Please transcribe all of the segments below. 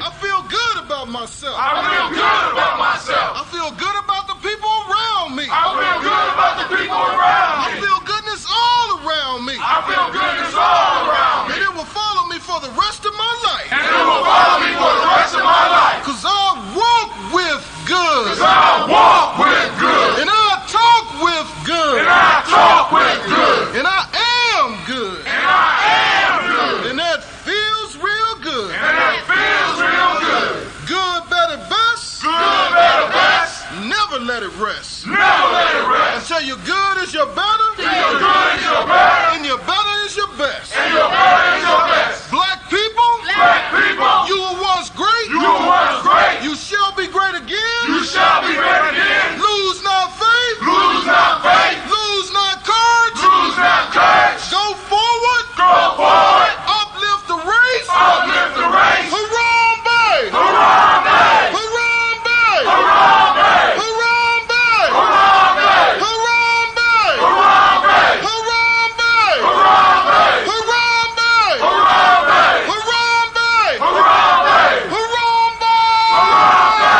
I feel good about myself. I feel good about myself. I feel good about the people around me. I feel good about the people around me. I feel goodness all around me. I feel goodness all around me. And it will follow me for the rest of my life. And it will follow me for the rest of my life. Cause I walk with good. Cause I walk with good. And I talk with good. And I talk with good. And I am good. And I am good. And that feels real good. And that feels real good. Good, better, best. Good, better, best. Never let it rest. Never let it rest. Until your good is your better. Till your good is your better. And your better is your best. And your better is your best. Black people. Black people. You were once great. You were once great. You shall be great again. You shall be great again. Lose not faith. Lose not faith. Lose not courage. Lose not courage. Go forward. Go forward. Uplift the race. Uplift the race. Harambe. Harambe. Harambe. Harambe. Harambe. Harambe. Harambe. Harambe. Harambe. Harambe. Harambe. Harambe. Harambe. Harambe. Harambe.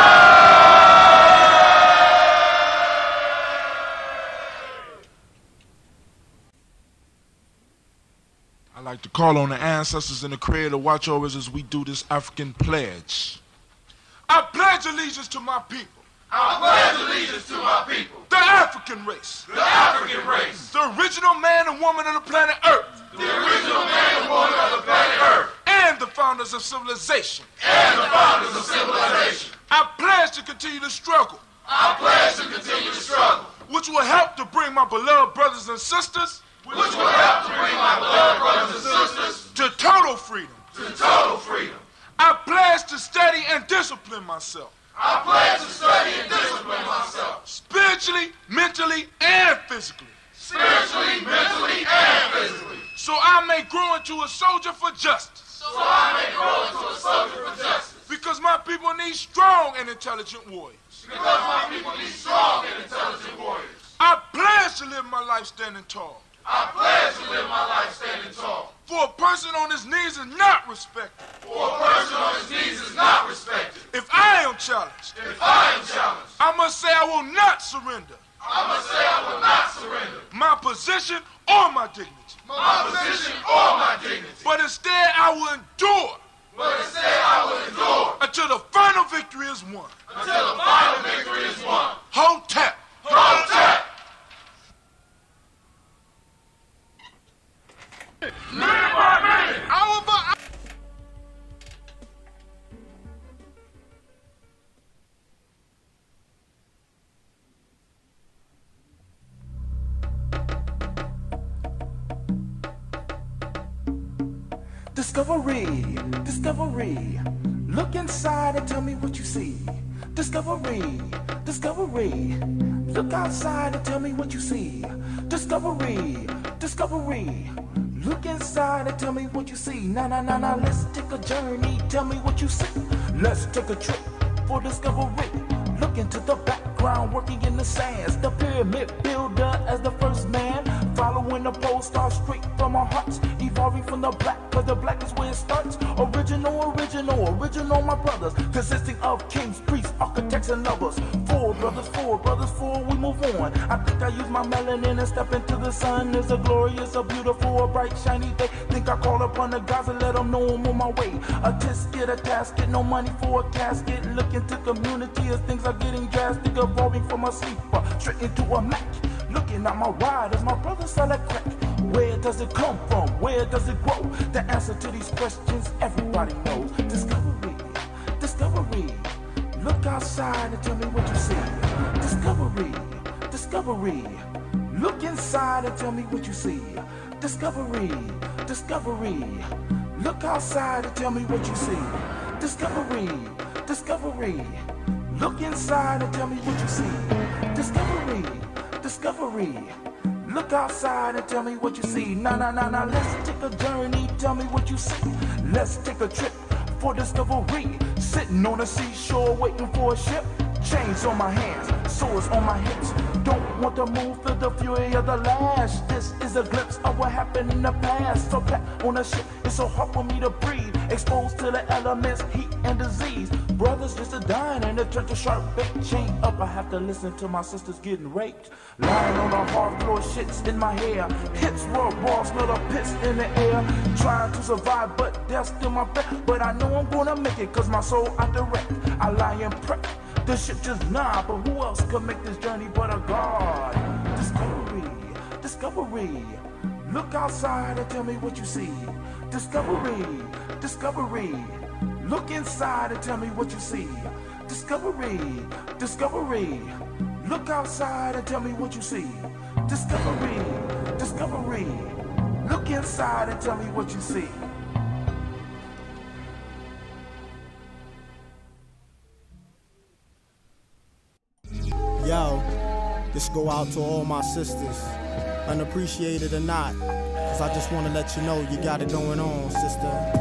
I'd like to call on the ancestors and the Creator to watch over us as we do this African pledge. I pledge allegiance to my people. I pledge allegiance to my people. The African race. The African race. The original man and woman of the planet Earth. The original man and woman of the planet Earth. And the founders of civilization. And the founders of civilization. I pledge to continue the struggle. I pledge to continue the struggle. Which will help to bring my beloved brothers and sisters. Which will help to bring my beloved brothers and sisters. To total freedom. To total freedom. I pledge to study and discipline myself. I pledge to study and discipline myself. Spiritually, mentally, and physically. Spiritually, mentally, and physically. So I may grow into a soldier for justice. So I may grow into a soldier for justice. Because my people need strong and intelligent warriors. Because my people need strong and intelligent warriors. I pledge to live my life standing tall. I pledge to live my life standing tall. For a person on his knees is not respected. For a person on his knees is not respected. If I am challenged, If I am challenged, I must say I will not surrender. I must say I will not surrender My position or my dignity. my position or my dignity. But instead I will endure But instead I will endure until the final victory is won. until the final victory is won. Hotep. Hotep. Minute by minute. Hour by hour. Discovery, discovery. Look inside and tell me what you see. Discovery, discovery. Look outside and tell me what you see. Discovery, discovery. Look inside and tell me what you see. Nah, let's take a journey. Tell me what you see. Let's take a trip for discovery. Look into the background, working in the sands. The pyramid builder as the first man. Following the pole star straight from our hearts. Evolving from the black, cause the black is where it starts. Original, my brothers. Consisting of kings, priests, architects, and lovers. Four brothers, we move on. I think I use my melanin and step into the sun. It's a glorious, a beautiful, a bright, shiny day. Think I call upon the gods and let them know I'm on my way. A tisket, a tasket, no money for a casket. Look into community as things are getting drastic. Evolving from a sleeper, straight into a Mac. Looking at my ride as my brother sell a crack. Where does it come from? Where does it grow? The answer to these questions everybody knows. Discovery, discovery. Look outside and tell me what you see. Discovery, discovery. Look inside and tell me what you see. Discovery, discovery. Look outside and tell me what you see. Discovery, discovery. Look inside and tell me what you see. Discovery, discovery. Look outside and tell me what you see. Nah, let's take a journey, tell me what you see. Let's take a trip for discovery. Sitting on the seashore waiting for a ship. Chains on my hands, swords on my hips. Don't want to move, feel the fury of the lash. This is a glimpse of what happened in the past. So back on the ship, it's so hard for me to breathe. Exposed to the elements, heat and disease. Brothers just a dying and it turned to sharp bait. Chain up, I have to listen to my sisters getting raped. Lying on the hard floor, shits in my hair. Hits roar, raw, smell the pits in the air. Trying to survive, but death's still my bet. But I know I'm gonna make it, cause my soul out the wreck. I lie and pray. This shit just nah, but who else could make this journey but a God? Discovery, discovery. Look outside and tell me what you see. Discovery, discovery. Look inside and tell me what you see. Discovery, discovery. Look outside and tell me what you see. Discovery, discovery. Look inside and tell me what you see. Yo, this go out to all my sisters, unappreciated or not, cause I just wanna let you know you got it going on, sister.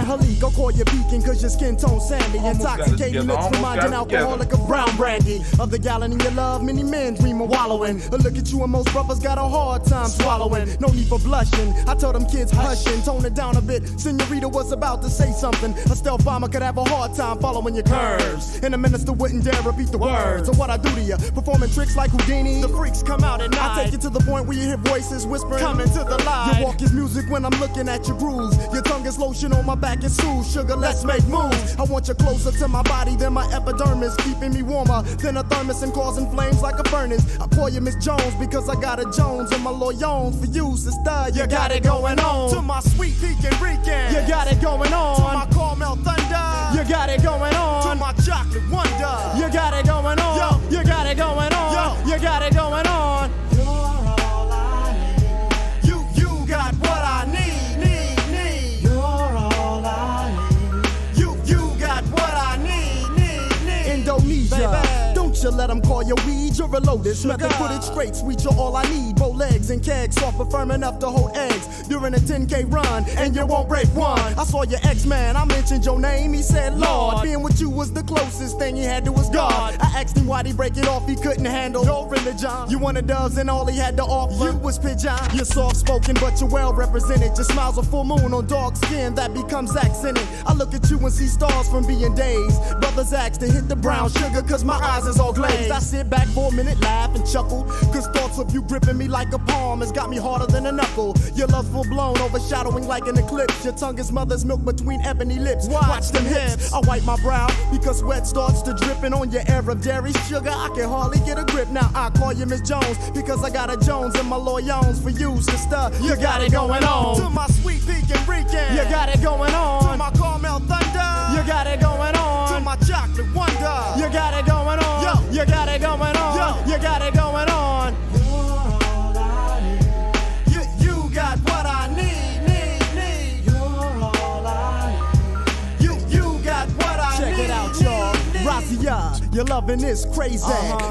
Halik, I'll call you beacon cause your skin tone sandy. Intoxicating mixed reminding alcoholic of brown brandy. Of the gallon in your love, many men dream of wallowing. But look at you and most brothers got a hard time swallowing. No need for blushing, I tell them kids hushing. Tone it down a bit, Senorita was about to say something. A stealth bomber could have a hard time following your curves. And a minister wouldn't dare repeat the words of what I do to you. Performing tricks like Houdini, the freaks come out at night. I take you to the point where you hear voices whispering, coming to the light. Your walk is music when I'm looking at your grooves. Your tongue is lotion on my back and soothe. Sugar, let's make moves. I want you closer to my body than my epidermis, keeping me warmer than a thermos and causing flames like a furnace. I call you Miss Jones because I got a Jones and my loyons for you, sister. You got it going on. To my sweet Pekin Rican, you got it going on. To my caramel thunder, you got it going on. To my chocolate wonder, you got it going on. Yo, you got it going on. Yo, you got it going on. You're all I need. You got what I need. Indonesia. Don't you let them call you weed, you're a lotus. Method put it straight, sweet, you're all I need. Bow legs and kegs, soft but firm enough to hold eggs. During a 10K run, and you won't break one. I saw your ex-man, I mentioned your name, he said Lord. Being with you was the closest thing he had to his God. I asked him why'd he break it off, he couldn't handle your religion. You wanted doves and all he had to offer you was pigeon. You're soft-spoken but you're well represented. Your smile's a full moon on dark skin that becomes accented. I look at you and see stars from being dazed. Brothers ask to hit the brown sugar cause my eyes is all glazed. I sit back for a minute, laugh and chuckle, cause thoughts of you gripping me like a palm has got me harder than a knuckle. Your love's full blown, overshadowing like an eclipse. Your tongue is mother's milk between ebony lips. Watch them hips. I wipe my brow because sweat starts to dripping on your Arab dairy sugar. I can hardly get a grip. Now I call you Miss Jones because I got a Jones and my loyons for you, sister. You got it going on. To my sweet Pekin Rican, you got it going on. To my caramel thunder, you got it going on. To my chocolate wonder, you got it going on. Yo, you got it going on. Yo, you got it going on. You're all I need. You got what I need. You're all I need. You got what I need. Check it out, y'all. Razia, your loving is crazy.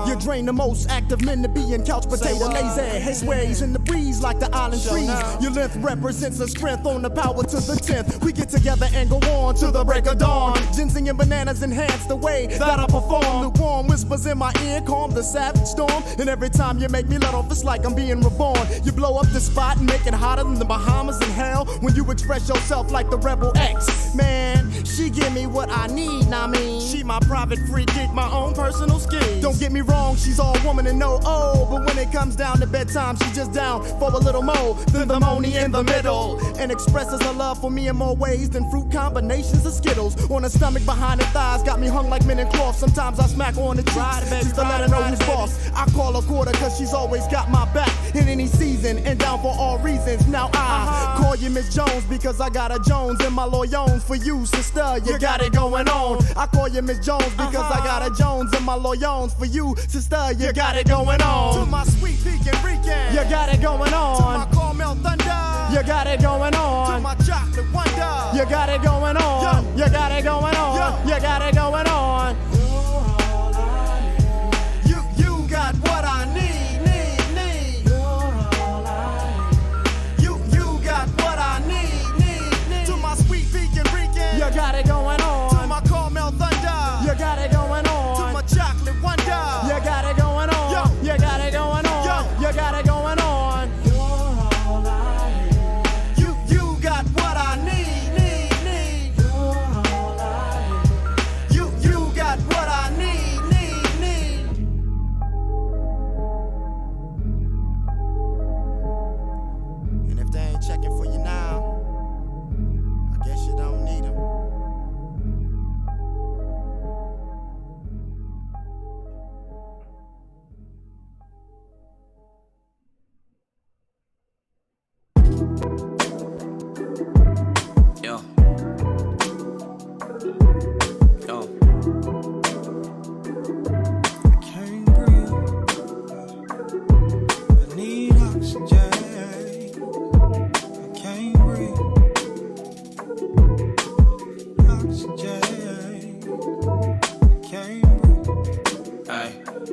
You drain the most active men to be in couch potato lazy. His ways in the breeze like the island trees. Your length represents a strength on the power to the 10th. We get together and go on to the break of dawn. Ginseng and bananas enhance the way that I perform. Lukewarm whispers in my ear calm the savage storm. And every time you make me let off, it's like I'm being reborn. You blow up the spot and make it hotter than the Bahamas in hell. When you express yourself like the Rebel X. Man, she give me what I need, I mean. She my private free geek, my own personal scheme. Don't get me wrong, she's all woman and no oh. But when it comes down to bedtime, she's just down for a little more than the money in the middle. And expresses her love for me in more ways than fruit combinations of Skittles. On her stomach, behind her thighs, got me hung like men in cloth. Sometimes I smack her on the cheeks just to let her know who's boss. I call her quarter cause she's always got my back in any season and down for all reasons. Now I call you Miss Jones because I got a Jones and my loyons for you, sister. You got it going on. I call you Miss Jones because I got a Jones and my loyons for you, sister. You got it going on. To my sweet Pekin Rican, you got it going on. To my caramel thunder, you got it going on. To my chocolate wonder, you got it going on. Yo, you got it going on. Yo, you got it going on. You're all I need. You got what I need. You're all I need. You got what I need. To my sweet Pekin Rican, you got it going on. To my caramel thunder, you got it going on. To my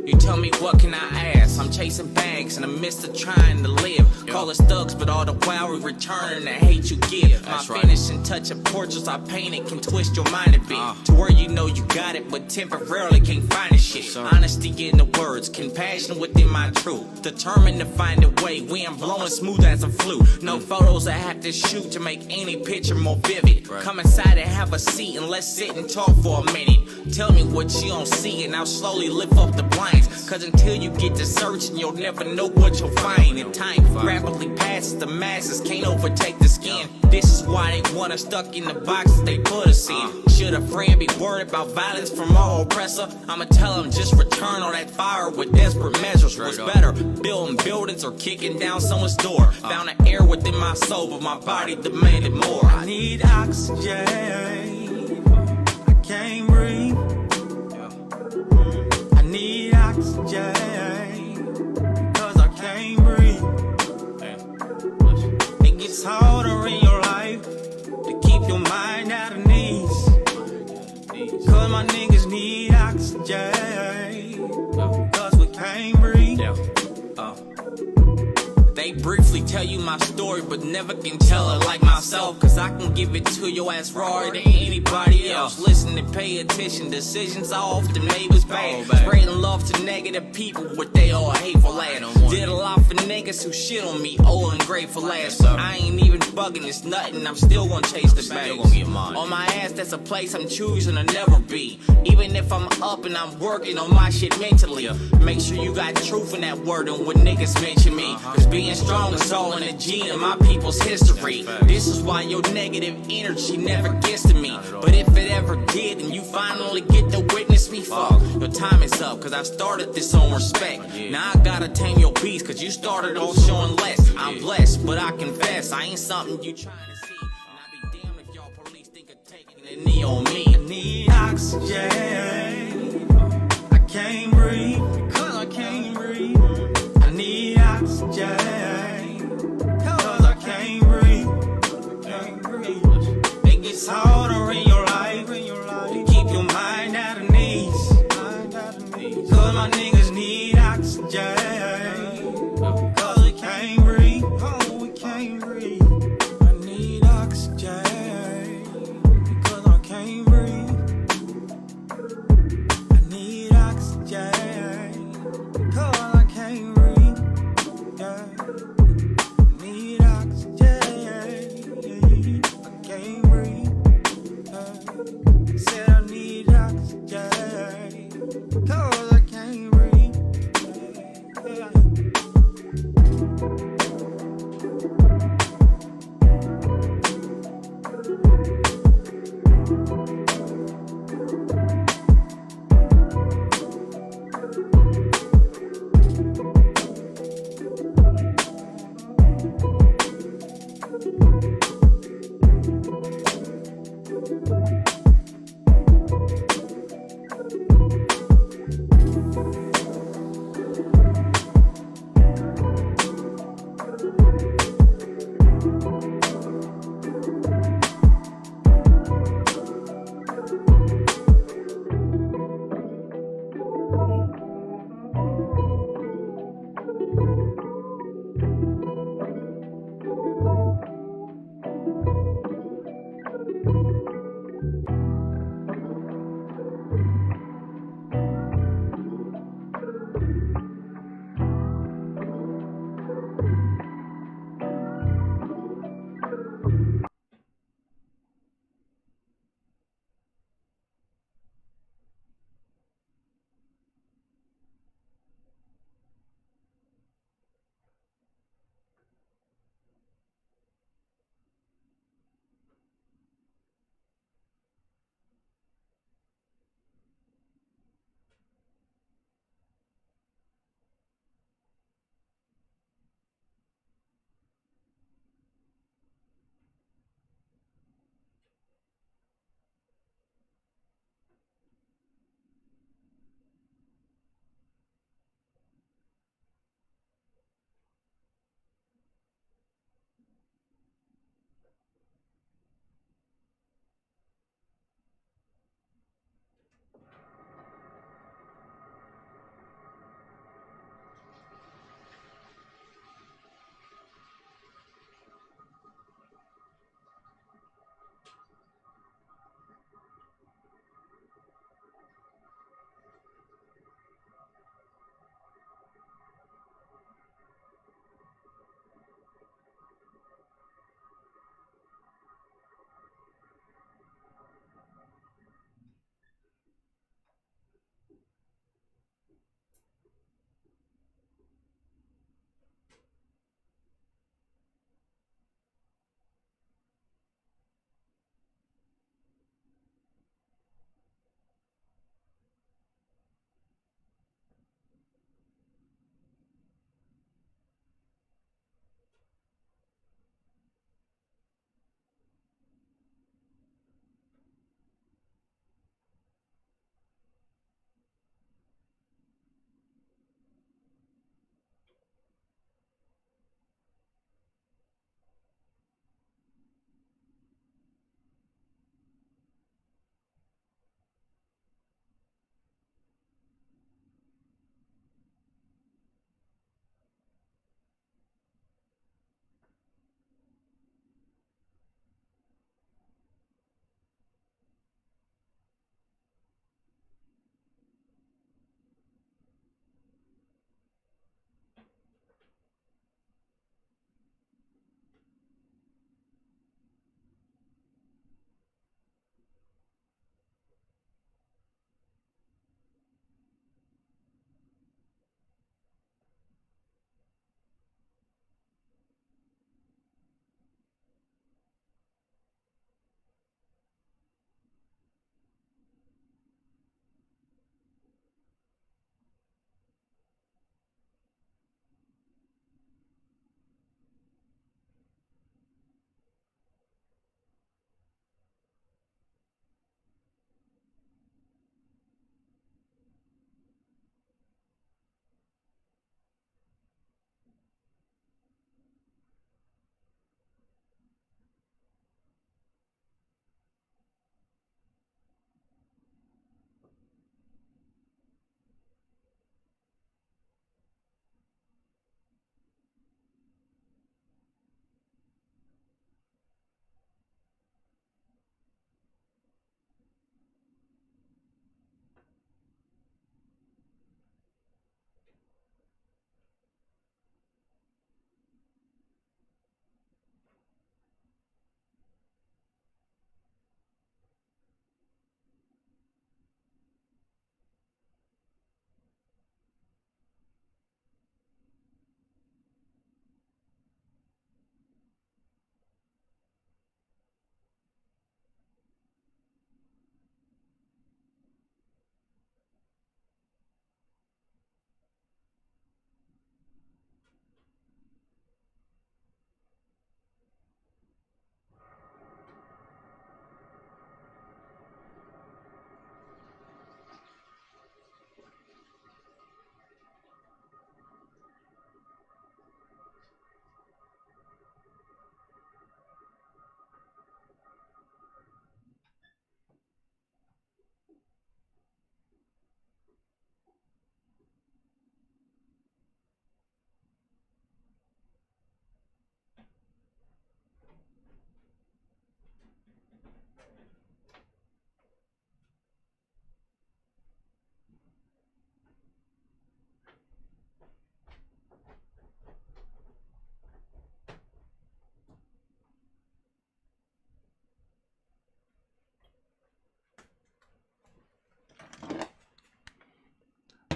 You tell me what can I ask? I'm chasing bags in the midst of trying to live. Call us thugs, but all the while we return the hate you give. My finishing touch of portraits I painted can twist your mind a bit to where you know you got it, but temporarily can't find the shit. Honesty in the words, compassion within my truth. Determined to find a way, wind blowing smooth as a flute. No photos I have to shoot to make any picture more vivid. Come inside and have a seat and let's sit and talk for a minute. Tell me what you don't see and I'll slowly lift up the blinds. Cause until you get to searching, you'll never know what you'll find. And time rapidly passes, the masses can't overtake the skin. This is why they want us stuck in the boxes they put us in. Should a friend be worried about violence from our oppressor? I'ma tell them just return on that fire with desperate measures. What's better, building buildings or kicking down someone's door? Found an air within my soul, but my body demanded more. I need oxygen, I can't breathe. I need oxygen, cause I can't breathe. It gets harder in your life to keep your mind out of knees. Cause my niggas need oxygen, cause we can't breathe. They briefly tell you my story, but never can tell it like myself. Cause I can give it to your ass rawer than anybody else. Listen and pay attention, decisions are often made with bad. Spreading love to negative people with they all hateful ass. Did a lot for niggas who shit on me, old and grateful ass. I ain't even bugging, it's nothing, I'm still gonna chase the bag. On my ass, that's a place I'm choosing to never be. Even if I'm up and I'm working on my shit mentally. Make sure you got truth in that word and when niggas mention me. Cause being strong is all in the gene of my people's history. This is why your negative energy never gets to me. But if it ever did and you finally get to witness me, fuck, your time is up. Cause I started this on respect. Now I gotta tame your beast, cause you started off showing less. I'm blessed, but I confess I ain't something you trying to see. And I be damned if y'all police think of taking a knee on me. I need oxygen, I can't breathe, cause I can't breathe. I need oxygen, cause I can't breathe. It gets harder in your life to keep your mind out of knees. Cause my niggas need oxygen, cause we can't breathe. Oh, we can't breathe. I need oxygen, cause I can't breathe. I need oxygen, cause I can't breathe. Yeah. I need oxygen, I can't breathe. Yeah. Said I need oxygen, cause I can't breathe. Yeah.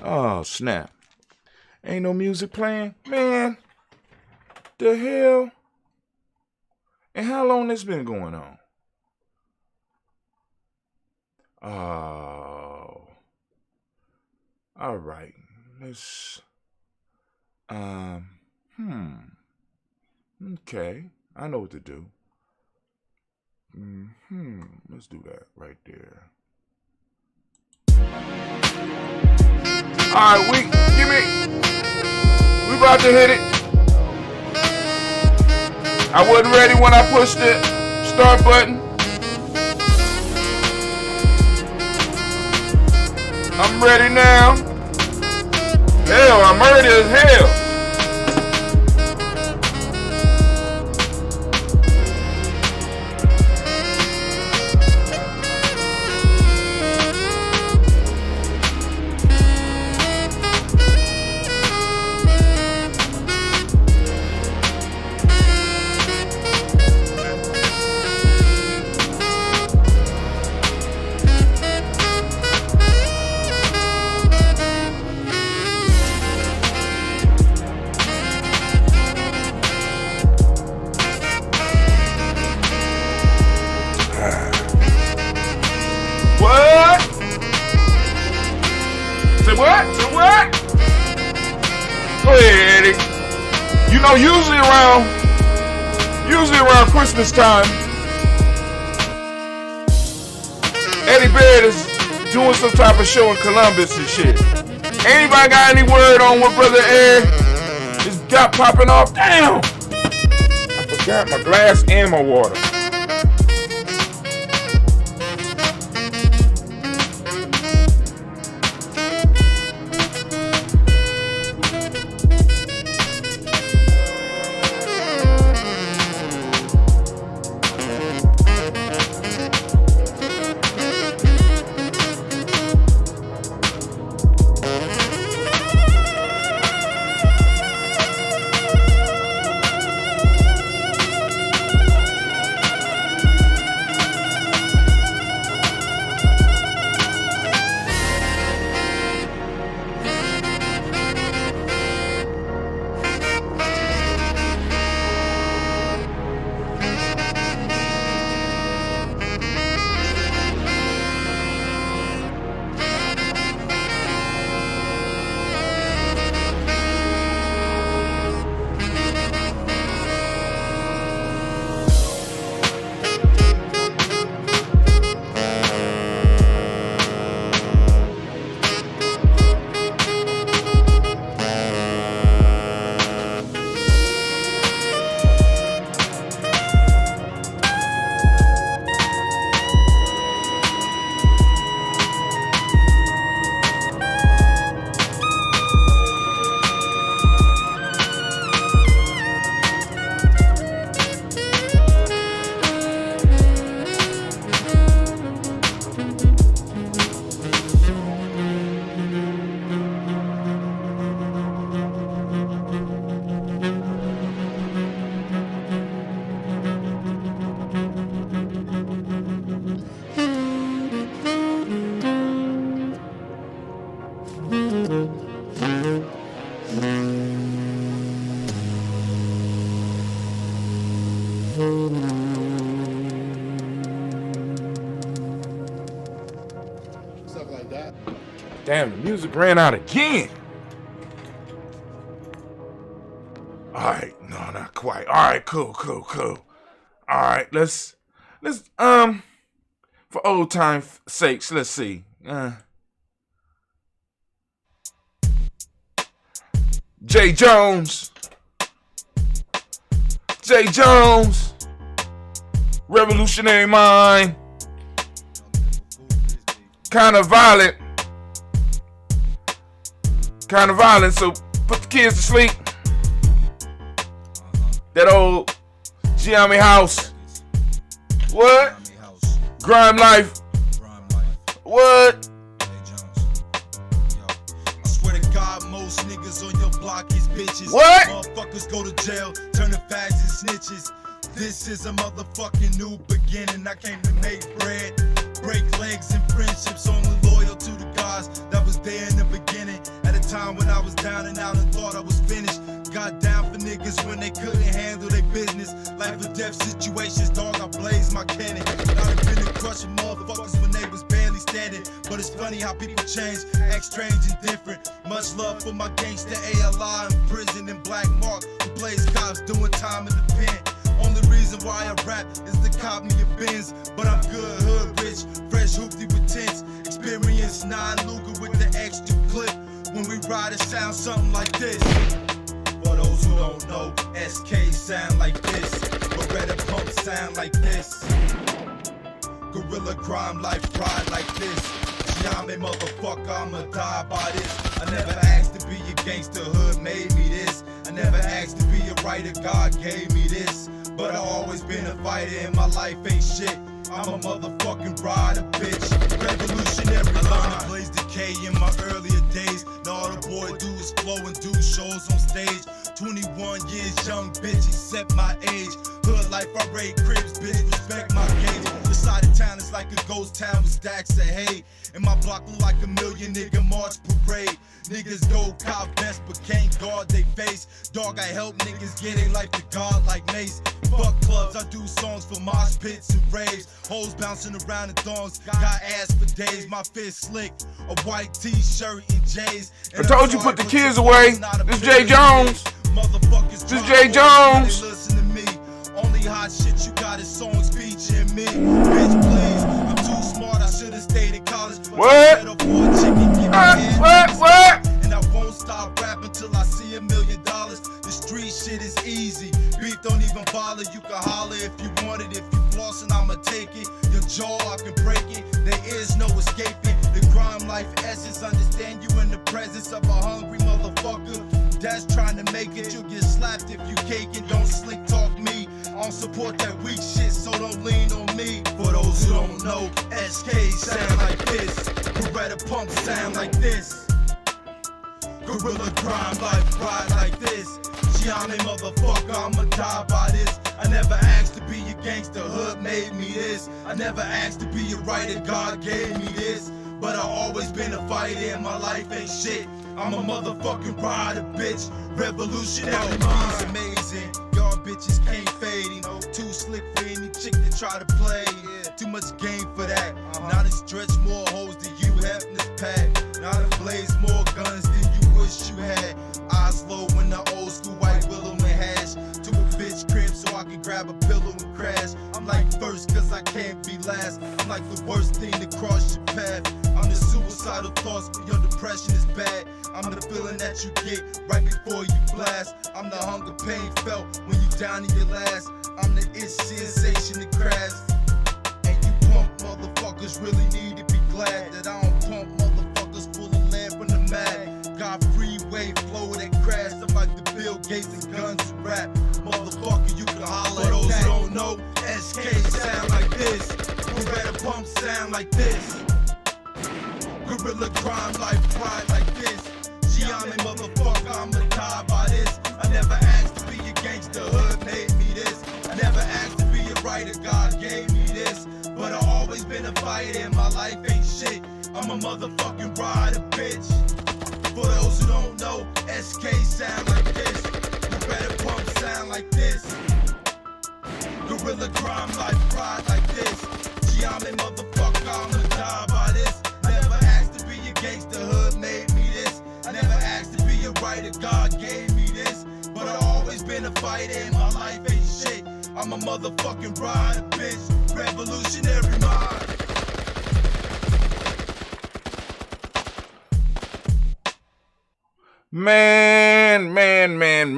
Oh, snap. Ain't no music playing? Man, the hell? And how long this been going on? Oh. All right. Let's, okay. I know what to do. Let's do that right there. All right, we about to hit it. I wasn't ready when I pushed the start button. I'm ready now. Hell, I'm ready as hell. What? Go ahead, Eddie. You know, usually around Christmas time, Eddie Baird is doing some type of show in Columbus and shit. Anybody got any word on what Brother Ed is got popping off? Damn! I forgot my glass and my water. Stuff like that. Damn, the music ran out again. Alright, no, not quite. Alright, cool. Alright, let's for old time sakes, let's see. J. Jones, Revolutionary Mind, kind of violent, so put the kids to sleep. That old Giammi House. What? Grime Life. What? I swear to God, most niggas on your block is bitches. What? Motherfuckers go to jail, turn to fags and snitches. This is a motherfucking new beginning. I came to make bread. Break legs and friendships, only loyal to the guys that was there in the beginning. At a time when I was down and out and thought I was finished. Got down for niggas when they couldn't handle their business. Life or death situations, dog, I blaze my cannon. I've been in crushing motherfuckers when they was barely standing. But it's funny how people change, act strange and different. Much love for my gangster ALI in prison and Black Mark, who plays cops doing time in the pen. Only reason why I rap is to cop me a Benz. But I'm good, hood rich, fresh hoopty with tents. Experience 9 Luger with the extra clip. When we ride it sounds something like this. For those who don't know, SK sound like this. Beretta pump sound like this. Gorilla crime life pride like this. Giambi motherfucker, I'ma die by this. I never asked to be a gangster, hood made me this. I never asked to be a writer, God gave me this. But I always been a fighter and my life ain't shit. I'm a motherfucking rider, bitch. Revolutionary line. I blaze decay in my earlier days. Now all the boy do is flow and do shows on stage. 21 years young, bitch, accept my age. Hood life, I raid cribs, bitch, respect my gauge. The side of town is like a ghost town with stacks of hay. And my block look like a million nigga march parade. Niggas go cop vest but can't guard they face. Dog, I help niggas get a life to God like Mace. Fuck clubs, I do songs for mosh pits and raves. Hoes bouncing around in thongs, got ass for days. My fist slick, a white t-shirt and J's. I told you put the kids away. This Jay Jones. Motherfuckers, this Jay Jones. Listen to me. Only hot shit you got is songs featuring me. Bitch, please, I'm too smart. I should've stayed in college. What? What? And I won't stop rapping till I see $1 million. The street shit is easy. Beat don't even bother. You can holler if you want it. If you flossing, I'ma take it. Your jaw, I can break it. There is no escaping. The crime life essence. Understand you in the presence of a hungry motherfucker that's trying to make it. You'll get slapped if you caking. Don't slick talk me. I don't support that weak shit, so don't lean on me. For those who don't know, SK sound like this. Beretta pump sound like this. Gorilla crime life pride like this. Gianni motherfucker, I'ma die by this. I never asked to be a gangster, hood made me this. I never asked to be a writer, God gave me this. But I always been a fighter and my life ain't shit. I'm a motherfucking rider, bitch. Revolutionary mind's amazing. Y'all bitches can't fade him. Too slick for any chick to try to play. Too much game for that. Now to stretch more hoes than you have in this pack. Now to blaze more guns than you wish you had. Eyes low when the old school white willow and hash. To a bitch crib so I can grab a pillow and crash. I'm like first cause I can't be last. I'm like the worst thing to cross your path. I'm the suicidal thoughts when your depression is bad. I'm the feeling that you get right before you blast. I'm the hunger pain felt when you down in your last. I'm the itch sensation that crash. And you punk motherfuckers really need to be glad that I don't pump motherfuckers full of lead from the mag. Got freeway flow that crash. I'm like the Bill Gates and guns and rap. Motherfucker, you can holler. For those who don't know, SK sound like this. Beretta pump sound like this. Gorilla crime life pride like this. Gianni motherfucker, I'ma die by this. I never asked to be a gangster, hood made me this. I never asked to be a writer, God gave me this. But I always been a fighter and my life ain't shit. I'm a motherfucking rider, bitch. For those who don't know, SK sound like this. Beretta pump sound like this. Gorilla crime life pride like this. Gianni motherfucker, I'ma die by this. I never asked to be a gangster, hood made me this. I never asked to be a writer, God gave me this. But I always been a fighter and my life ain't shit. I'm a motherfucking rider, bitch. Revolutionary mind.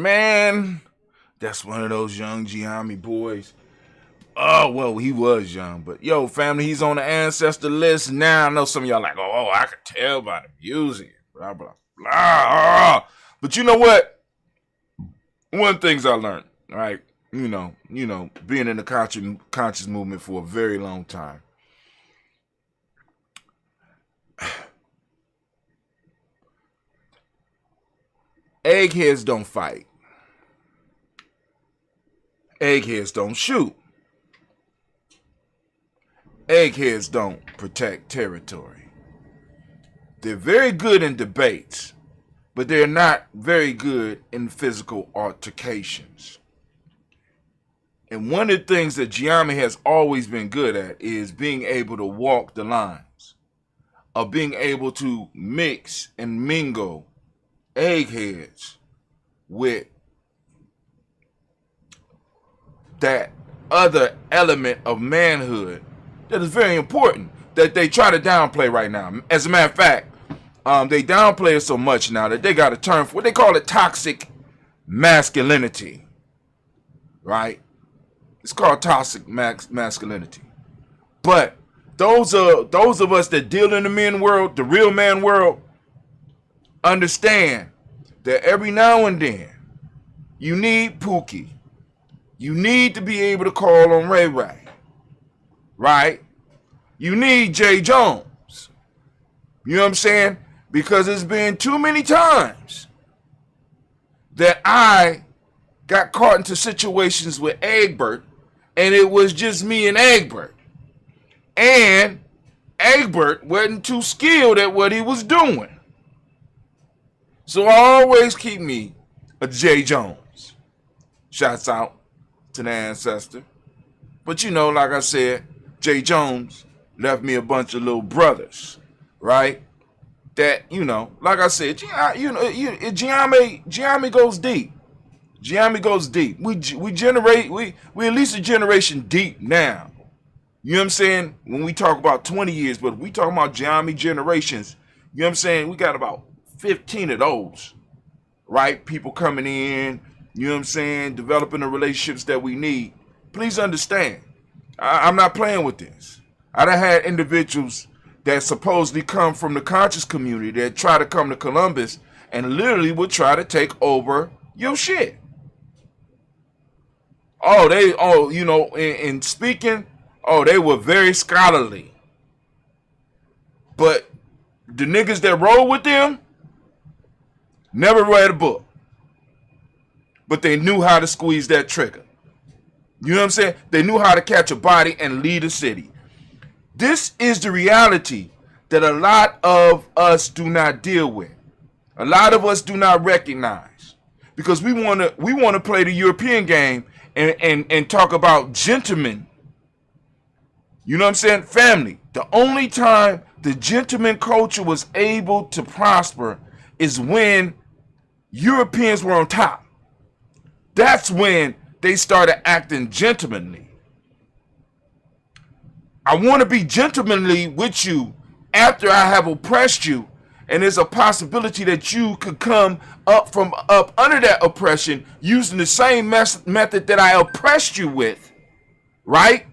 Man. That's one of those young Giambi boys. Oh, well, he was young. But, yo, family, he's on the ancestor list now. I know some of y'all like, oh, I could tell by the music. Blah, blah, blah. But you know what? One of the things I learned, right? You know, being in the conscious movement for a very long time. Eggheads don't fight. Eggheads don't shoot. eggheads don't protect territory. They're very good in debates, but they're not very good in physical altercations. And one of the things that Ujima has always been good at is being able to walk the lines, of being able to mix and mingle eggheads with that other element of manhood that is very important that they try to downplay right now. As a matter of fact, they downplay it so much now that they got a term for what they call it, toxic masculinity, right? It's called toxic masculinity. But those of us that deal in the men world, the real man world, understand that every now and then you need Pookie. You need to be able to call on Ray Ray, right? You need Jay Jones. You know what I'm saying? Because it's been too many times that I got caught into situations with Egbert, and it was just me and Egbert. And Egbert wasn't too skilled at what he was doing. So I always keep me a Jay Jones. Shouts out to the ancestor. But you know, like I said, Jay Jones left me a bunch of little brothers, right? That, you know, like I said, Ujima goes deep. Ujima goes deep. We at least a generation deep now. You know what I'm saying? When we talk about 20 years, but we talk about Ujima generations, you know what I'm saying? We got about 15 of those, right? People coming in, you know what I'm saying? Developing the relationships that we need. Please understand, I'm not playing with this. I done had individuals that supposedly come from the conscious community that try to come to Columbus and literally would try to take over your shit. In speaking, they were very scholarly. But the niggas that roll with them never read a book. But they knew how to squeeze that trigger. You know what I'm saying? They knew how to catch a body and lead a city. This is the reality that a lot of us do not deal with. A lot of us do not recognize. Because we want to play the European game and talk about gentlemen. You know what I'm saying? Family. The only time the gentleman culture was able to prosper is when Europeans were on top. That's when they started acting gentlemanly. I want to be gentlemanly with you after I have oppressed you, and there's a possibility that you could come up from up under that oppression using the same method that I oppressed you with, right?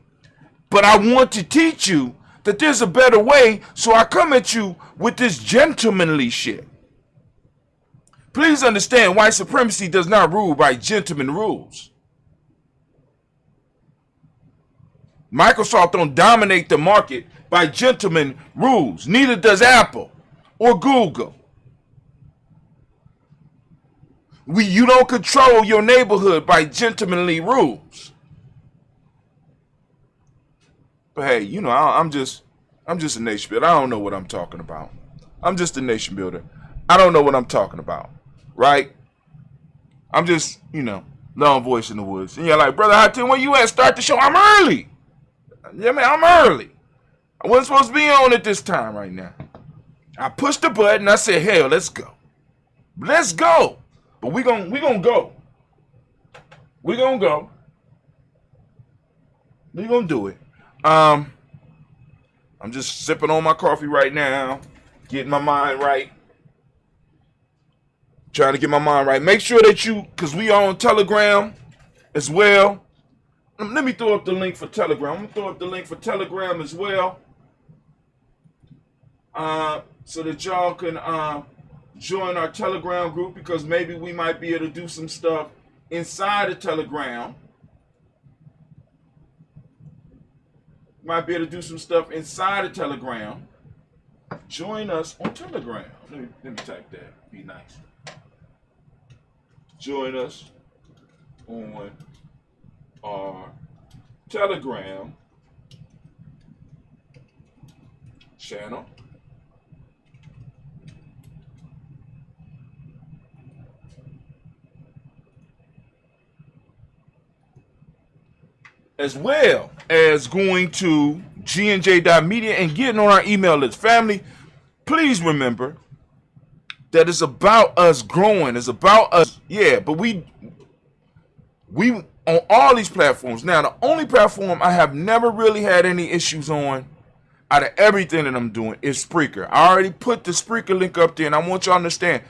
But I want to teach you that there's a better way, so I come at you with this gentlemanly shit. Please understand, white supremacy does not rule by gentleman rules. Microsoft don't dominate the market by gentleman rules. Neither does Apple or Google. You don't control your neighborhood by gentlemanly rules. But hey, you know, I'm just a nation builder. I don't know what I'm talking about. I'm just a nation builder. I don't know what I'm talking about, right? I'm just, long voice in the woods. And you're like, brother Hatim, where you at? Start the show. I'm early. Yeah, man, I'm early. I wasn't supposed to be on at this time right now. I pushed the button. I said, hell, let's go. Let's go. But we gonna go. We gonna go. We gonna do it. I'm just sipping on my coffee right now, getting my mind right. Trying to get my mind right. Make sure that because we are on Telegram as well. Let me throw up the link for Telegram. I'm going to throw up the link for Telegram as well. So that y'all can join our Telegram group, because maybe we might be able to do some stuff inside of Telegram. Might be able to do some stuff inside of Telegram. Join us on Telegram. Let me type that. Be nice. Join us on our Telegram channel. As well as going to gnj.media and getting on our email list. Family, please remember that it's about us growing. It's about us, but we on all these platforms. Now, the only platform I have never really had any issues on out of everything that I'm doing is Spreaker. I already put the Spreaker link up there, and I want you to understand,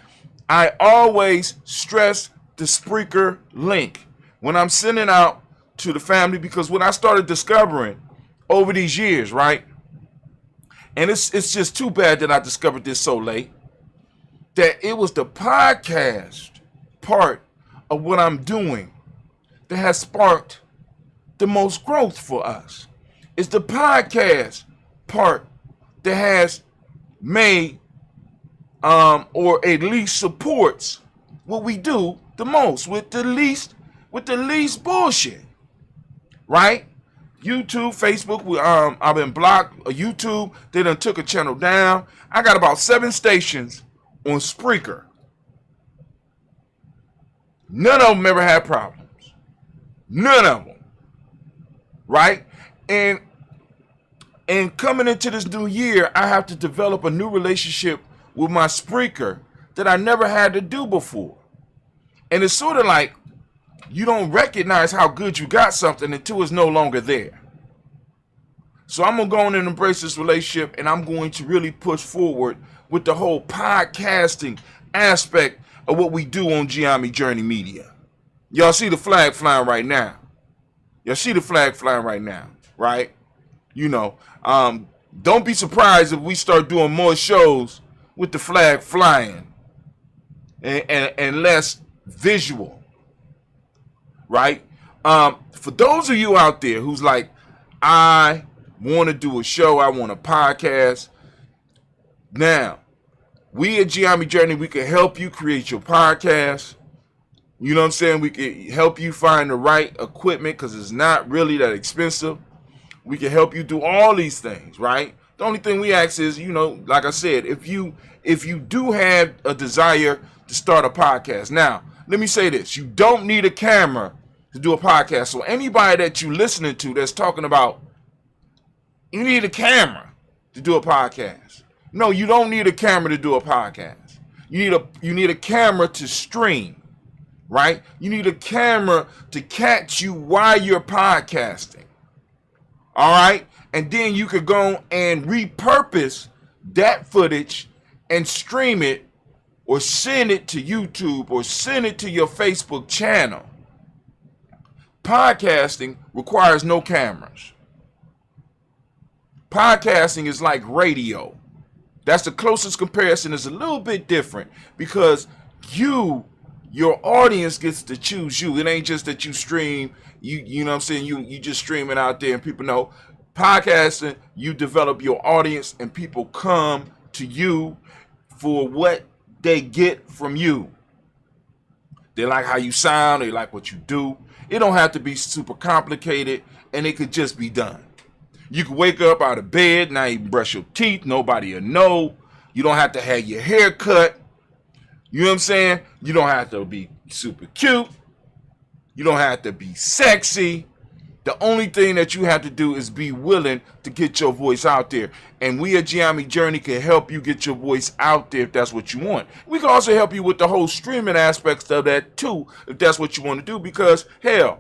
I always stress the Spreaker link when I'm sending out to the family, because when I started discovering over these years, right, and it's just too bad that I discovered this so late, that it was the podcast part of what I'm doing that has sparked the most growth for us. It's the podcast part that has made or at least supports what we do the most, with the least bullshit. Right? YouTube, Facebook, I've been blocked. YouTube, they done took a channel down. I got about 7 stations on Spreaker. None of them ever had problems. None of them. Right? And coming into this new year, I have to develop a new relationship with my Spreaker that I never had to do before. And it's sort of like, you don't recognize how good you got something until it's no longer there. So I'm going to go on and embrace this relationship, and I'm going to really push forward with the whole podcasting aspect of what we do on Ujima Journey Media. Y'all see the flag flying right now. Right? You know, don't be surprised if we start doing more shows with the flag flying and less visual. Right? For those of you out there who's like, I want to do a show, I want a podcast. Now, we at Ujima Journey, we can help you create your podcast. You know what I'm saying? We can help you find the right equipment, because it's not really that expensive. We can help you do all these things, right? The only thing we ask is, you know, like I said, if you do have a desire to start a podcast. Now, let me say this. You don't need a camera to do a podcast. So anybody that you listening to that's talking about, you need a camera to do a podcast. No, you don't need a camera to do a podcast. You need a camera to stream, right? You need a camera to catch you while you're podcasting. All right? And then you could go and repurpose that footage and stream it, or send it to YouTube, or send it to your Facebook channel. Podcasting requires no cameras. Podcasting is like radio. That's the closest comparison. Is a little bit different, because your audience gets to choose you. It ain't just that you stream, you know what I'm saying, you just stream it out there and people know. Podcasting, you develop your audience and people come to you for what they get from you. They like how you sound, they like what you do. It don't have to be super complicated, and it could just be done. You can wake up out of bed, not even brush your teeth, nobody will know. You don't have to have your hair cut. You know what I'm saying? You don't have to be super cute. You don't have to be sexy. The only thing that you have to do is be willing to get your voice out there. And we at Ujima Journey can help you get your voice out there if that's what you want. We can also help you with the whole streaming aspects of that too, if that's what you want to do. Because hell,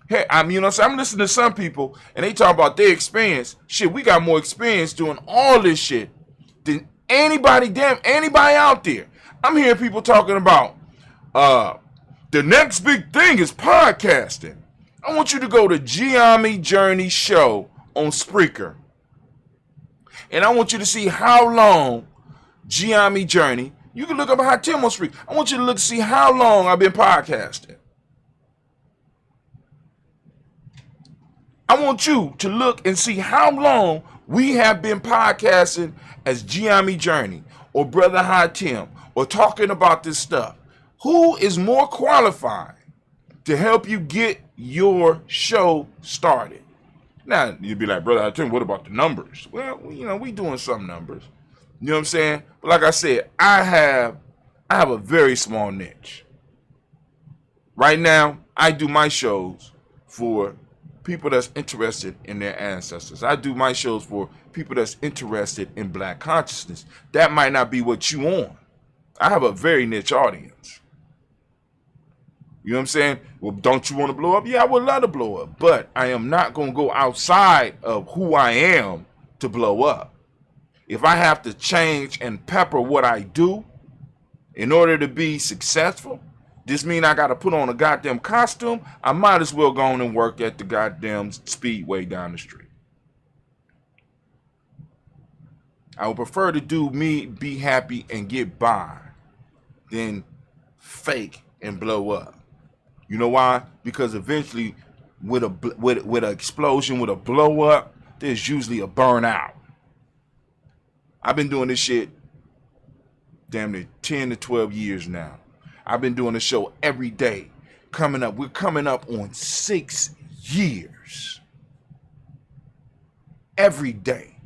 you know what I'm saying? I'm listening to some people and they talk about their experience. Shit, we got more experience doing all this shit than anybody out there. I'm hearing people talking about the next big thing is podcasting. I want you to go to Ujima Journey Show on Spreaker. And I want you to see how long Ujima Journey, you can look up how Tim on Spreaker. I want you to look see how long I've been podcasting. I want you to look and see how long we have been podcasting as Ujima Journey or Brother High Tim or talking about this stuff. Who is more qualified to help you get your show started? Now, you'd be like, brother, I tell you, what about the numbers? Well, we doing some numbers. You know what I'm saying? But like I said, I have a very small niche. Right now, I do my shows for people that's interested in their ancestors. I do my shows for people that's interested in black consciousness. That might not be what you on. I have a very niche audience. You know what I'm saying? Well, don't you want to blow up? Yeah, I would love to blow up. But I am not going to go outside of who I am to blow up. If I have to change and pepper what I do in order to be successful, this mean I got to put on a goddamn costume, I might as well go on and work at the goddamn Speedway down the street. I would prefer to do me, be happy, and get by than fake and blow up. You know why? Because eventually, with an explosion, with a blow up, there's usually a burnout. I've been doing this shit damn near 10 to 12 years now. I've been doing the show every day. We're coming up on 6 years. Every day.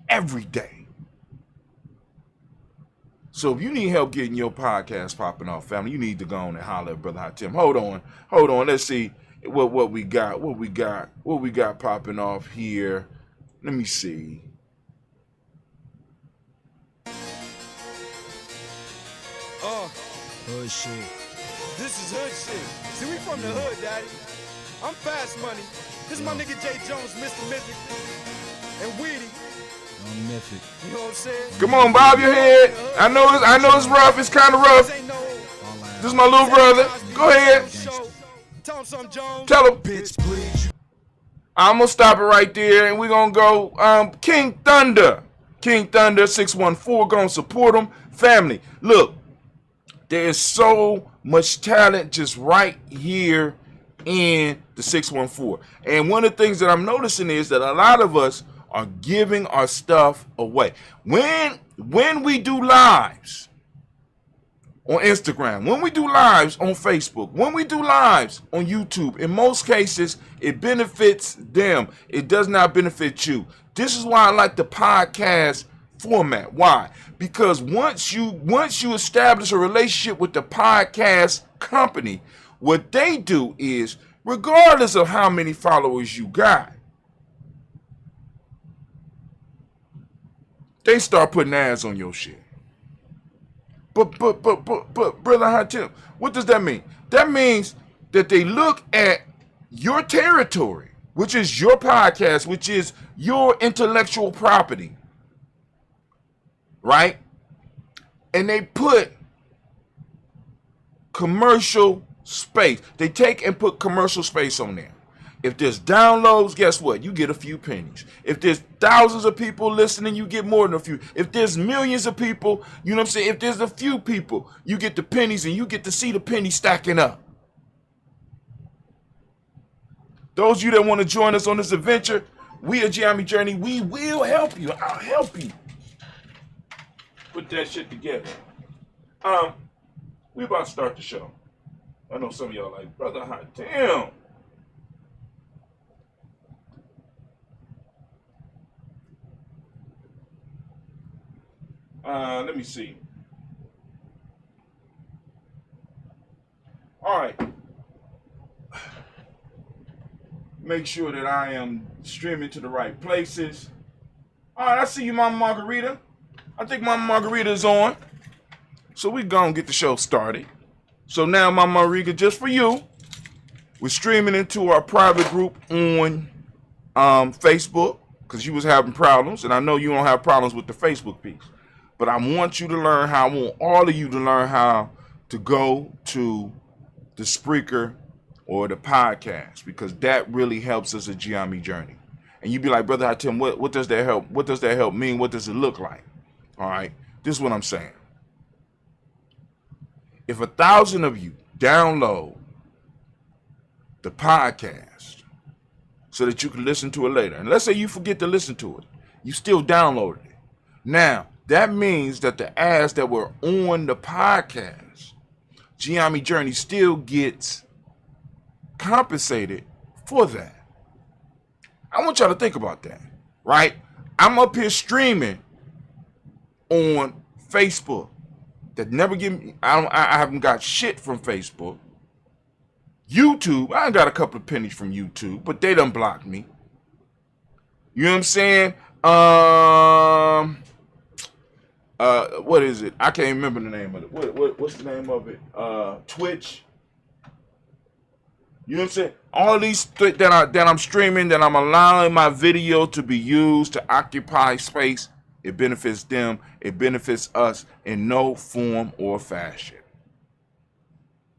Every day. So if you need help getting your podcast popping off, family, you need to go on and holler at Brother Hot Tim. Hold on. Let's see what we got. What we got popping off here. Let me see. Hood shit. This is hood shit. See, we from the hood, daddy. I'm Fast Money. This is my nigga J. Jones, Mr. Mythic, and Weedy. I'm Mythic. You know what I'm saying? Come on, bob your head. I know it's rough. It's kind of rough. This is my little brother. Go ahead. Tell him something, Jones. Tell him. Bitch, please. I'm gonna stop it right there, and we're gonna go King Thunder. King Thunder 614. Gonna support him. Family, look. There is so much talent just right here in the 614. And one of the things that I'm noticing is that a lot of us are giving our stuff away. When we do lives on Instagram, when we do lives on Facebook, when we do lives on YouTube, in most cases, it benefits them. It does not benefit you. This is why I like the podcast format. Why? Because once you establish a relationship with the podcast company, what they do is, regardless of how many followers you got, they start putting ads on your shit. But Brother Hot Tim, what does that mean? That means that they look at your territory, which is your podcast, which is your intellectual property, right? And they put commercial space. They take and put commercial space on there. If there's downloads, guess what? You get a few pennies. If there's thousands of people listening, you get more than a few. If there's millions of people, you know what I'm saying? If there's a few people, you get the pennies, and you get to see the pennies stacking up. Those of you that want to join us on this adventure, we at Ujima Journey, we will help you. I'll help you put that shit together. We about to start the show. I know some of y'all like, Brother Hot Damn. Let me see. All right. Make sure that I am streaming to the right places. All right, I see you, Mama Margarita. I think Mama Margarita is on. So we gonna get the show started. So now, Mama Margarita, just for you, we're streaming into our private group on Facebook, because you was having problems, and I know you don't have problems with the Facebook piece. But I want you to learn how, I want all of you to learn how to go to the Spreaker or the podcast, because that really helps us at Ujima Journey. And you be like, Brother Hatim, what does that help? What does that help mean? What does it look like? All right, this is what I'm saying. If 1,000 of you download the podcast so that you can listen to it later, and let's say you forget to listen to it, you still downloaded it. Now, that means that the ads that were on the podcast, Ujima Journey still gets compensated for that. I want y'all to think about that, right? I'm up here streaming on Facebook. That never give me. I haven't got shit from Facebook. YouTube, I got a couple of pennies from YouTube, but they done blocked me. You know what I'm saying? What is it? I can't remember the name of it. What's the name of it? Twitch. You know what I'm saying? All these that I'm streaming, that I'm allowing my video to be used to occupy space. It benefits them. It benefits us in no form or fashion.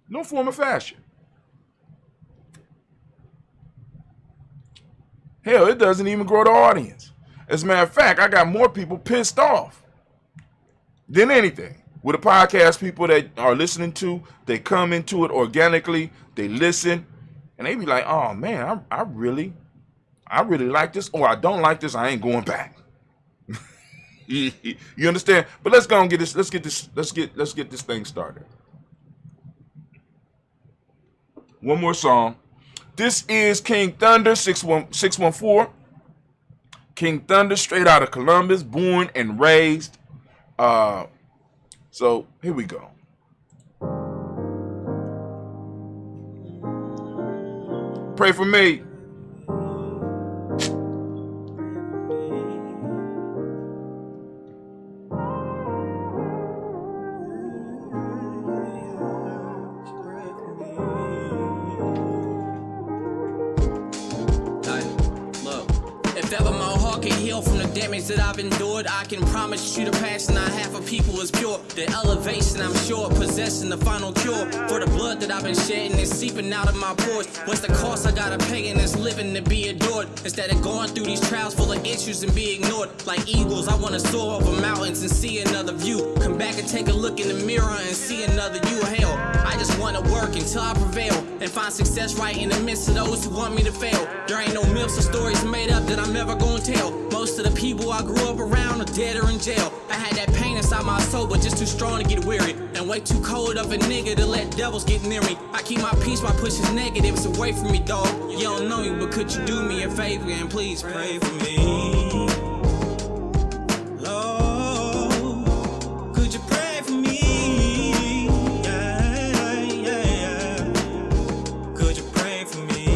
No form or fashion. Hell, it doesn't even grow the audience. As a matter of fact, I got more people pissed off than anything. With the podcast people that are listening to, they come into it organically, they listen, and they be like, oh man, I really like this, or I don't like this, I ain't going back. You understand? But let's go and get this, let's get this thing started. One more song. This is King Thunder 614. King Thunder, straight out of Columbus, born and raised. So here we go. Pray for me. That I've endured, I can promise you the passion I have for people is pure. The elevation, I'm sure, possessing the final cure for the blood that I've been shedding and seeping out of my pores. What's the cost I gotta pay in this living to be adored? Instead of going through these trials full of issues and be ignored. Like eagles, I wanna soar over mountains and see another view. Come back and take a look in the mirror and see another you. Hell, I just wanna work until I prevail and find success right in the midst of those who want me to fail. There ain't no myths or stories made up that I'm ever gonna tell. Most of the people I grew up around are dead or in jail. I had that pain inside my soul, but just too strong to get weary. And way too cold of a nigga to let devils get near me. I keep my peace by pushing negatives away from me, dog. You don't know me, but could you do me a favor and please pray for me? Lord, could you pray for me? Could you pray for me?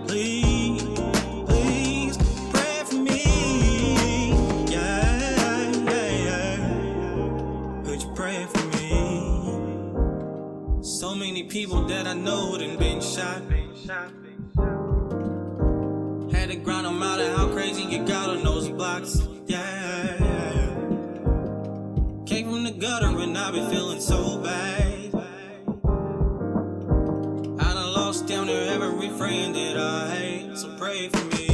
Please pray for me. Could you pray for me? So many people that I know done been shot. Had to grind them out of how crazy you got on those blocks. Yeah. Came from the gutter and I've been feeling so bad. I done lost down there every friend that I hate. So pray for me.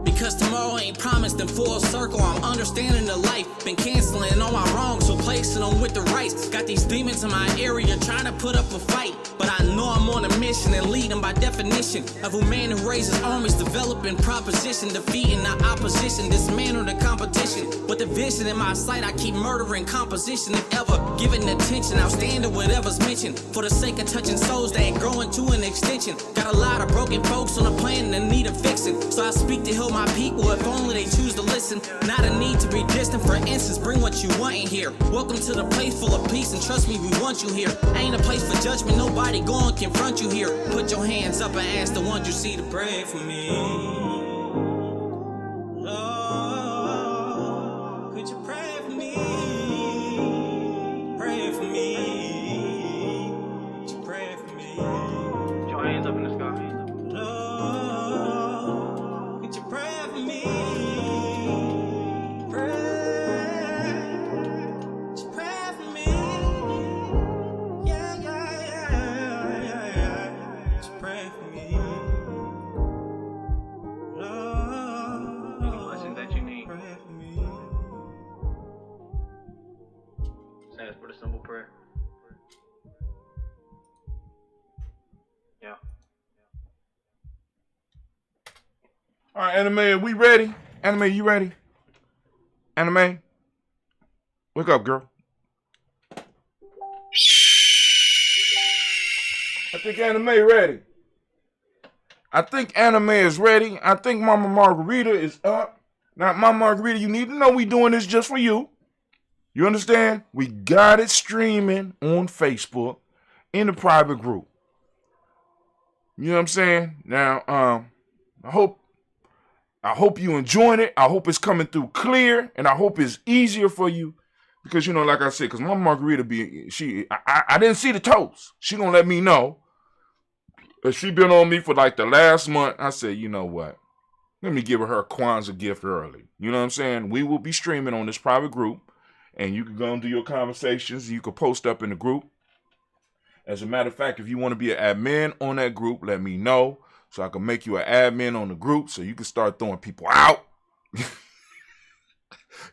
Because tomorrow ain't promised in full circle. I'm understanding the life. Been canceling all my wrongs, replacing them with the rights. Got these demons in my area trying to put up a fight. But I know I'm on a mission and leading by definition of a man who raises armies, developing proposition, defeating the opposition, dismantle the competition. With the vision in my sight, I keep murdering composition. If ever giving attention, I'll stand to whatever's mentioned. For the sake of touching souls that ain't growing to an extension. Got a lot of broken folks on the planet that need a fixing. So I speak to heal my people if only they choose to listen. Not a need to be distant, for instance, bring what you want in here. Welcome to the place full of peace, and trust me, we want you here. Ain't a place for judgment, nobody go and confront you here. Put your hands up and ask the ones you see to pray for me. Lord, could you pray for me? Pray for me. Could you pray for me? Put your hands up in the sky. Lord, could you pray for me? Put a simple prayer. Yeah. All right, Anime, we ready? Anime, you ready? Anime? Wake up, girl. I think Anime ready. I think anime is ready. I think Mama Margarita is up. Now, Mama Margarita, you need to know we doing this just for you. You understand? We got it streaming on Facebook in the private group. You know what I'm saying? Now, I hope you enjoying it. I hope it's coming through clear, and I hope it's easier for you. Because, you know, like I said, because Mama Margarita I didn't see the toast. She gonna let me know. She been on me for like the last month. I said, you know what? Let me give her a Kwanzaa gift early. You know what I'm saying? We will be streaming on this private group, and you can go and do your conversations. You can post up in the group. As a matter of fact, if you want to be an admin on that group, let me know so I can make you an admin on the group so you can start throwing people out.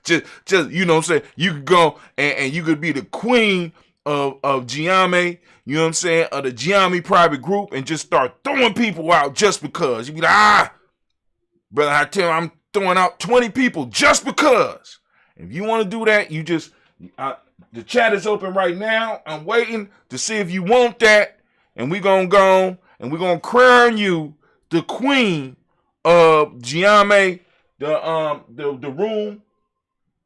just you know what I'm saying? You could go and you could be the queen of Giame, you know what I'm saying, of the Giame private group, and just start throwing people out just because. You be like, brother, I tell you, I'm throwing out 20 people just because. If you want to do that, you just, the chat is open right now. I'm waiting to see if you want that, and we're going to go and we're going to crown you the queen of Giame, the room,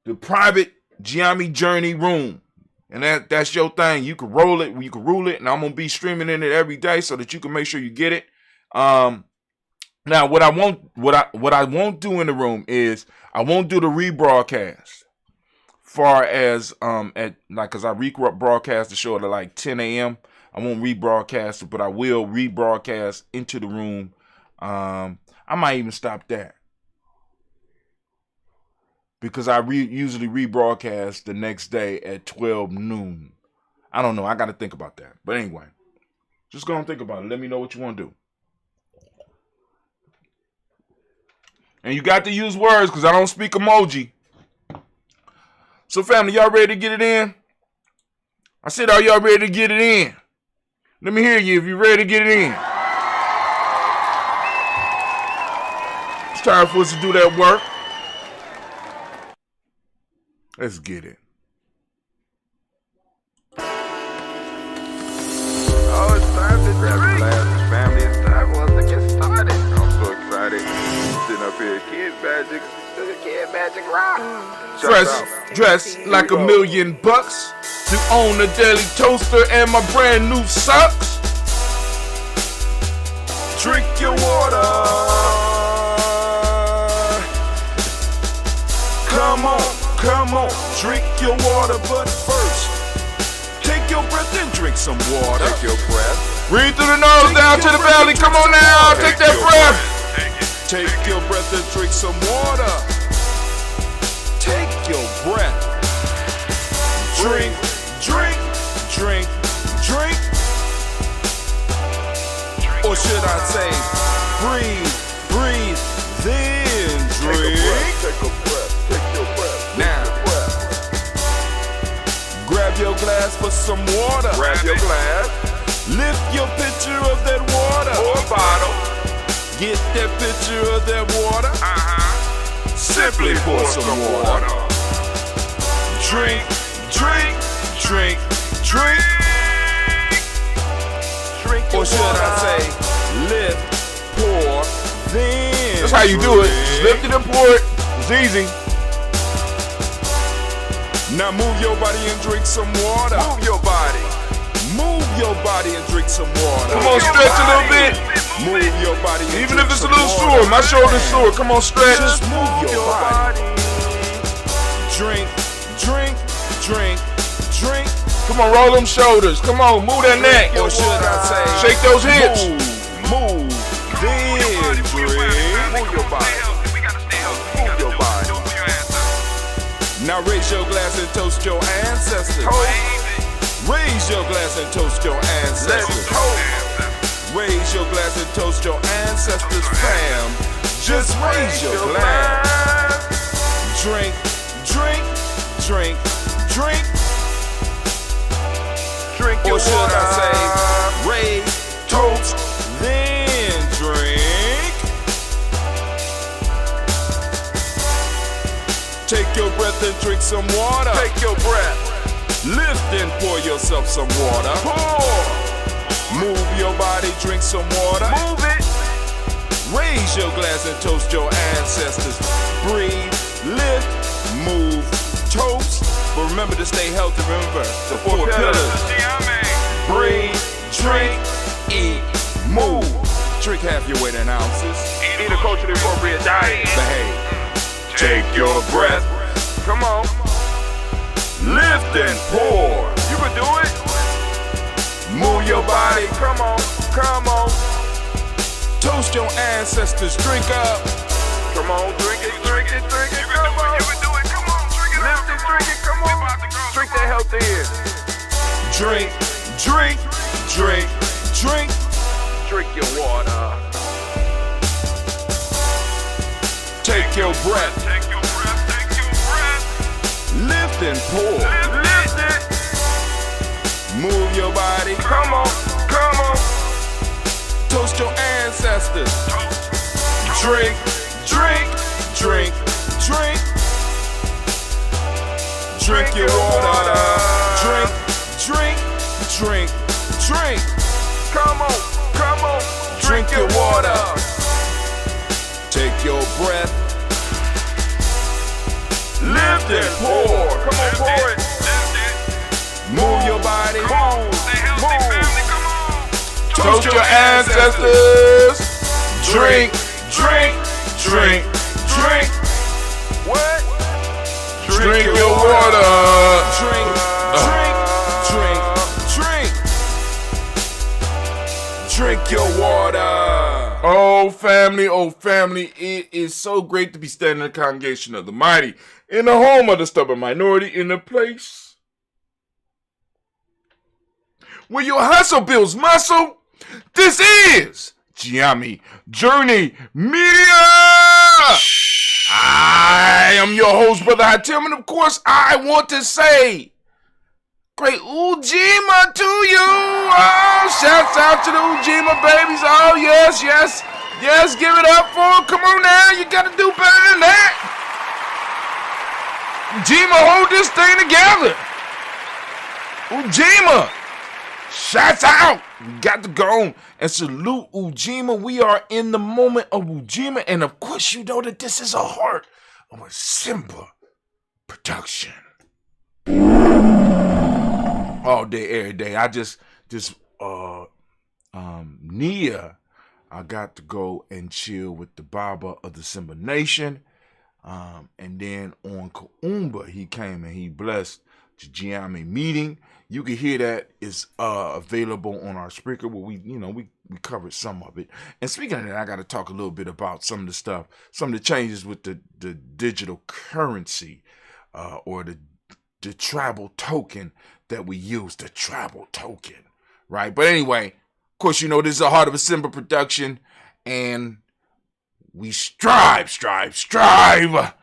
the private Giame Journey room. And that's your thing. You can roll it, you can rule it, and I'm gonna be streaming in it every day so that you can make sure you get it. Now, what I won't do in the room is I won't do the rebroadcast. Far as cause I rebroadcast the show at like 10 a.m. I won't rebroadcast it, but I will rebroadcast into the room. I might even stop that. Because I usually rebroadcast the next day at 12 noon. I don't know. I got to think about that. But anyway, just go and think about it. Let me know what you want to do. And you got to use words because I don't speak emoji. So family, y'all ready to get it in? I said, are y'all ready to get it in? Let me hear you if you're ready to get it in. It's time for us to do that work. Let's get it. Oh, it's time to grab the glasses, family. It's time for us to get started. I'm so excited. Sitting up here, Kid Magic Rock. Dressed like $1,000,000 to own a daily toaster and my brand new socks. Drink your water. Come on, drink your water, but first, take your breath and drink some water. Take your breath. Breathe through the nose, down to the belly. Come on now, take that breath. Take your breath and drink some water. Take your breath. Drink. Or should I say, breathe, then drink. Take a breath. Now, Grab your glass for some water. grab your glass Lift your pitcher of that water. or bottle. Get that pitcher of that water. Simply pour some water. Drink. Or should I say, lift, pour, then That's how you do it. Just lift it and pour it. It's easy. Now move your body and drink some water. Move your body. Move your body and drink some water. Come on, stretch a little bit. Move your body and Even drink if it's a some little water. sore. My shoulder's sore. Come on, stretch. Just move your body. Drink. Come on, roll them shoulders. Come on, move that neck. Or should I say, Shake those hips. Move, then drink. Move your body. Move your body. Now raise your glass and toast your ancestors. Raise your glass and toast your ancestors. Raise your glass and toast your ancestors, fam. Just raise your glass. Drink. Or should I say, raise, toast, then drink. Take your breath and drink some water. Take your breath. Lift and pour yourself some water. Pour. Move your body, drink some water. Move it. Raise your glass and toast your ancestors. Breathe, lift, move, toast. But remember to stay healthy. Remember the four pillars. Breathe, drink, eat, move. Drink half your weight in ounces. Eat a culturally appropriate diet. Behave. Take your breath. Come on. Lift and pour. You can do it. Move your body. Come on. Come on. Toast your ancestors. Drink up. Come on. Drink it. Drink it. Drink it. Come on. You can do it. Come on. Drink it. Lift it. Drink it. Come on. Drink that health in. Drink, drink, drink, drink. Drink your water. Take your breath. Take your breath. Take your breath. Lift and pour. Lift it. Move your body. Come on. Come on. Toast your ancestors. Drink, drink, drink, drink. Drink your water. Drink, drink, drink, drink. Come on. Come on. Drink your water. Take your breath. Lift and pour. Come on, pour it. Move your body. Stay healthy, family. Come on. Toast your ancestors. Drink, drink, drink, drink. What? Drink your water. Drink, drink, drink, drink. Drink your water. Oh family, it is so great to be standing in the congregation of the mighty, in the home of the stubborn minority, in the place where your hustle builds muscle. This is Giami Journey Media. I am your host, Brother Hatim, and of course, I want to say great Ujima to you. Oh, shouts out to the Ujima babies. Oh, yes, yes, yes, give it up for them. Come on now, you got to do better than that. Ujima, hold this thing together. Ujima, shouts out. We got to go on and salute Ujima. We are in the moment of Ujima, and of course, you know that this is a heart of a Simba production. All day, every day. Nia, I got to go and chill with the Baba of the Simba Nation. And then on Kaumba, he came and he blessed the Giami meeting. You can hear that is available on our Spreaker, where we covered some of it. And speaking of that, I got to talk a little bit about some of the stuff, some of the changes with the digital currency, or the tribal token that we use, the tribal token, right? But anyway, of course, you know, this is a Heart of a Simba production, and we strive to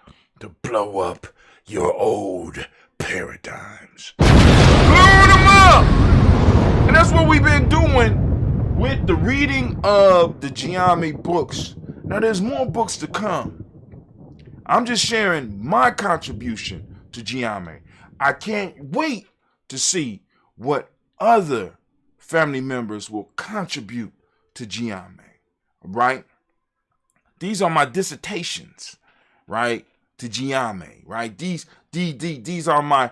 blow up your old paradigms. Blowing them up! And that's what we've been doing with the reading of the Giami books. Now, there's more books to come. I'm just sharing my contribution to Giami. I can't wait to see what other family members will contribute to Giami, right? These are my dissertations, right? To Giami, right? These are my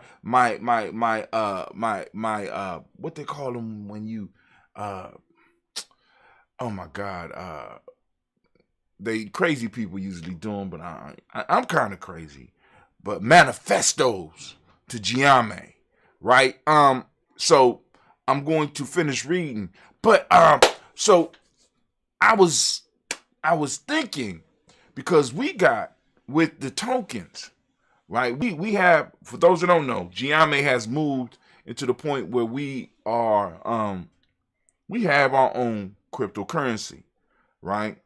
what they call them when you oh my God, they crazy people usually do them, but I'm kind of crazy. But manifestos to Giami, right? So I'm going to finish reading, but so I was thinking, because we got with the tokens, right? We have, for those that don't know, Giami has moved into the point where we are we have our own cryptocurrency, right?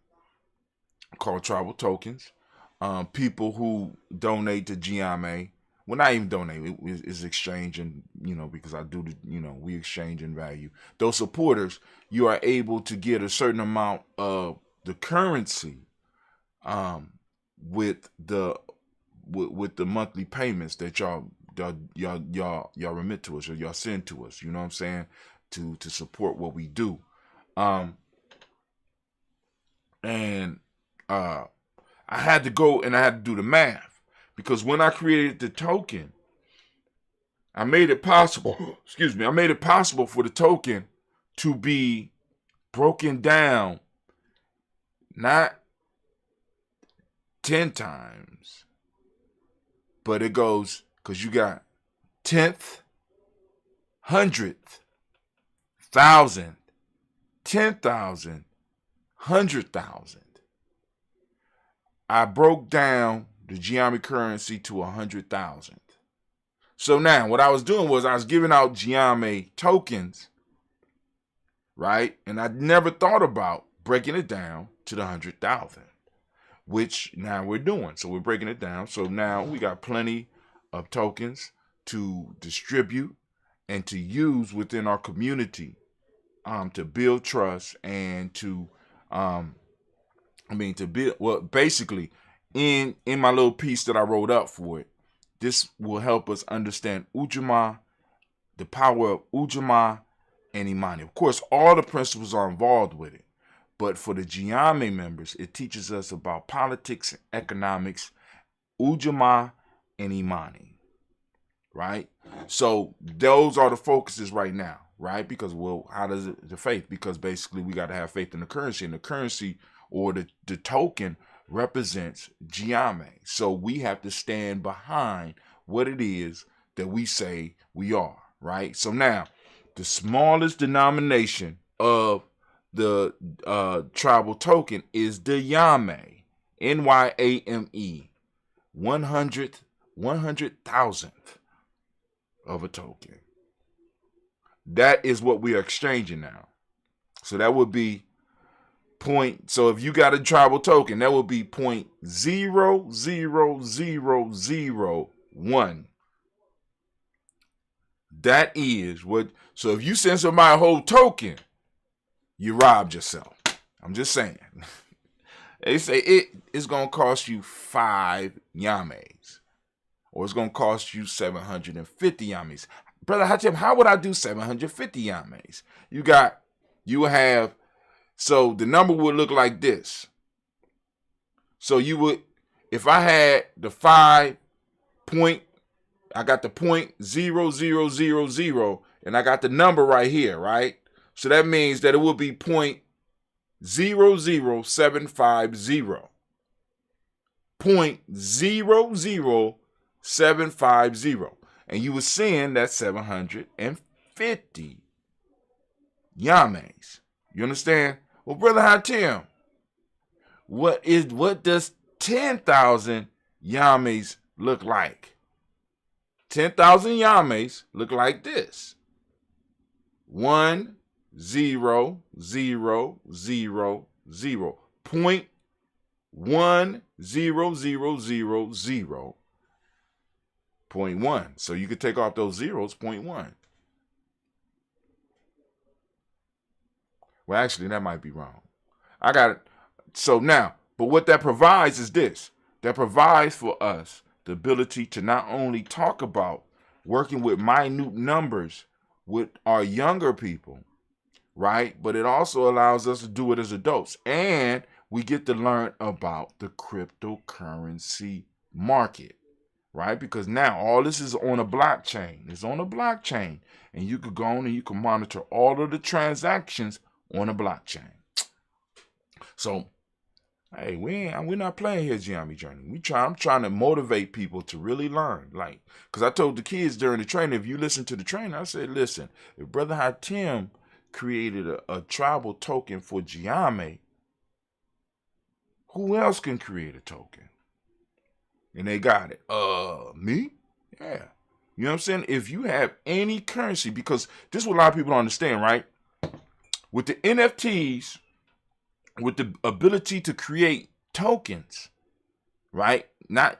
Called tribal tokens. People who donate to Giami, well, not even donate, it's exchanging, because I do we exchange in value. Those supporters, you are able to get a certain amount of the currency with the monthly payments that y'all remit to us, or y'all send to us, you know what I'm saying, to support what we do. And And I had to go and I had to do the math, because when I created the token, I made it possible, I made it possible for the token to be broken down not 10 times, but it goes, because you got 10th, 100th, 1,000, 10,000, 100,000. I broke down the Giambi currency to 100,000. So now what I was doing was I was giving out Giambi tokens, right? And I never thought about breaking it down to the 100,000, which now we're doing. So we're breaking it down. So now we got plenty of tokens to distribute and to use within our community, to build trust and to basically in my little piece that I wrote up for it, this will help us understand Ujima, the power of Ujima and Imani. Of course, all the principles are involved with it, but for the Giambi members, it teaches us about politics, economics, Ujima and Imani, right? So those are the focuses right now, right? Because, well, how does it, the faith? Because basically we got to have faith in the currency, and the currency or the token represents Giambi. So we have to stand behind what it is that we say we are, right? So now, the smallest denomination of the tribal token is the Yame, N-Y-A-M-E, 100,000th of a token. That is what we are exchanging now. So that would be so if you got a tribal token, that would be 0.00001. That is what. So if you send somebody a whole token, you robbed yourself. I'm just saying. They say it's gonna cost you 5 yames, or it's gonna cost you 750 yames. Brother Hachim, how would I do 750 yames? You have. So the number would look like this. So you would, if I had the I got the 0.0000, and I got the number right here, right? So that means that it would be 0.00750. 0.00750. And you would send that 750 yames. You understand? Well, Brother Hatim, what does 10,000 yames look like? 10,000 yames look like this. 1 0 0 0 0. 0.1. So you could take off those zeros, 0.1. Well, actually, that might be wrong. I got it. So now, but what that provides is this. That provides for us the ability to not only talk about working with minute numbers with our younger people, right? But it also allows us to do it as adults. And we get to learn about the cryptocurrency market, right? Because now all this is on a blockchain. It's on a blockchain. And you could go on and you can monitor all of the transactions on a blockchain. So, hey, we're not playing here, Giambi Journey. I'm trying to motivate people to really learn. Like, because I told the kids during the training, if you listen to the training, I said, listen, if Brother Hatim created a tribal token for Giambi, who else can create a token? And they got it. Me? Yeah. You know what I'm saying? If you have any currency, because this is what a lot of people don't understand, right? With the NFTs, with the ability to create tokens, right? Not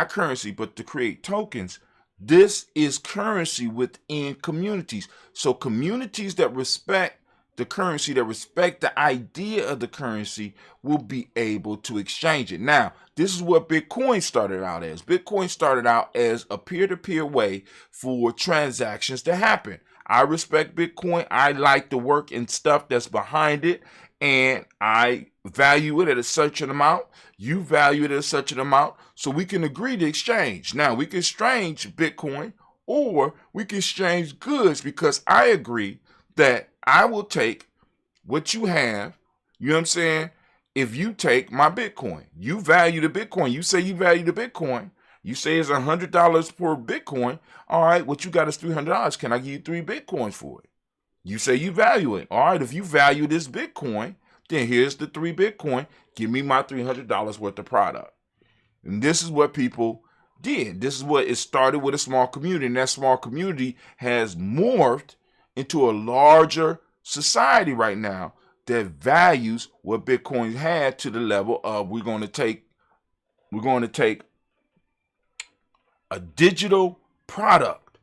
currency, but to create tokens. This is currency within communities. So communities that respect the currency, that respect the idea of the currency, will be able to exchange it. Now, this is what Bitcoin started out as. Bitcoin started out as a peer-to-peer way for transactions to happen. I respect Bitcoin. I like the work and stuff that's behind it, and I value it at a certain amount. You value it at a certain amount, so we can agree to exchange. Now, we can exchange Bitcoin, or we can exchange goods, because I agree that I will take what you have, you know what I'm saying? If you take my Bitcoin, you value the Bitcoin, you say you value the Bitcoin, you say it's $100 per Bitcoin. All right, what you got is $300. Can I give you 3 Bitcoins for it? You say you value it. All right, if you value this Bitcoin, then here's the 3 Bitcoin. Give me my $300 worth of product. And this is what people did. This is what it started with, a small community. And that small community has morphed into a larger society right now that values what Bitcoin had, to the level of we're going to take a digital product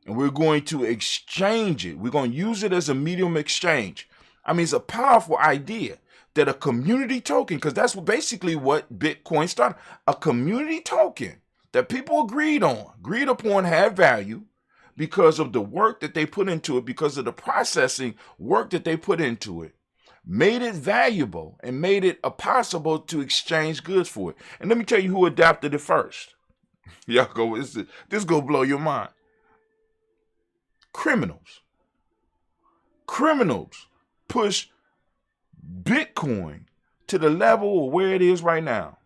and we're going to exchange it. We're going to use it as a medium exchange. I mean, it's a powerful idea that a community token, because that's basically what Bitcoin started, a community token that people agreed upon, had value because of the work that they put into it, because of the processing work that they put into it, made it valuable and made it possible to exchange goods for it. And let me tell you who adapted it first. Y'all go, this go blow your mind. Criminals push Bitcoin to the level of where it is right now.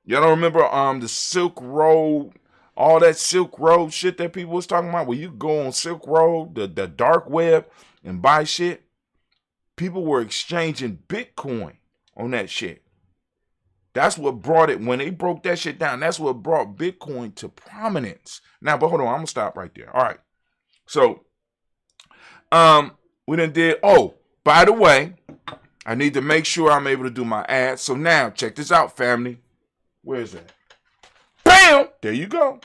Y'all don't remember the Silk Road, all that Silk Road shit that people was talking about, where you go on Silk Road, the dark web, and buy shit? People were exchanging Bitcoin on that shit. That's what brought it, when they broke that shit down, that's what brought Bitcoin to prominence. Now, but hold on, I'm gonna stop right there. All right. So, we done did, oh, by the way, I need to make sure I'm able to do my ads. So now, check this out, family. Where is that? Bam! There you go.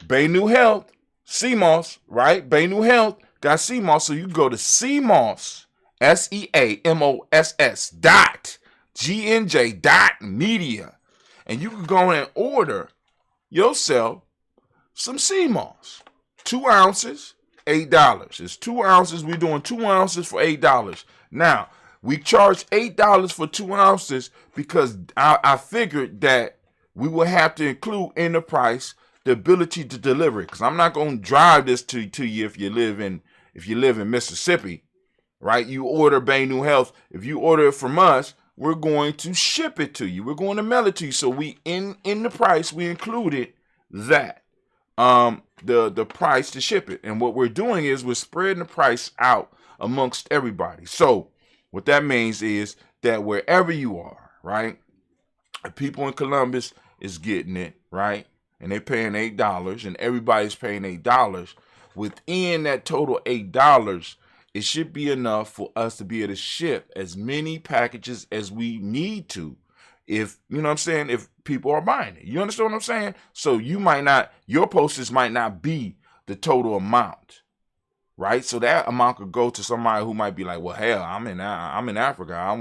Bay New Health, CMOS, right? Bay New Health got CMOS, so you go to CMOS, SEAMOSS .GNJ.media, and you can go in and order yourself some CMOS. 2 ounces, $8. It's 2 ounces. We're doing 2 ounces for $8. Now, we charge $8 for 2 ounces because I figured that we would have to include in the price the ability to deliver it. Because I'm not going to drive this to you if you live in Mississippi, right? You order Bay New Health. If you order it from us, we're going to ship it to you. We're going to mail it to you. So we in the price we included that the price to ship it. And what we're doing is we're spreading the price out amongst everybody. So what that means is that wherever you are, right, people in Columbus is getting it, right, and they're paying $8, and everybody's paying $8. Within that total $8, it should be enough for us to be able to ship as many packages as we need to, if, you know what I'm saying, if people are buying it. You understand what I'm saying? So your postage might not be the total amount, right? So that amount could go to somebody who might be like, well, hell, I'm in Africa. I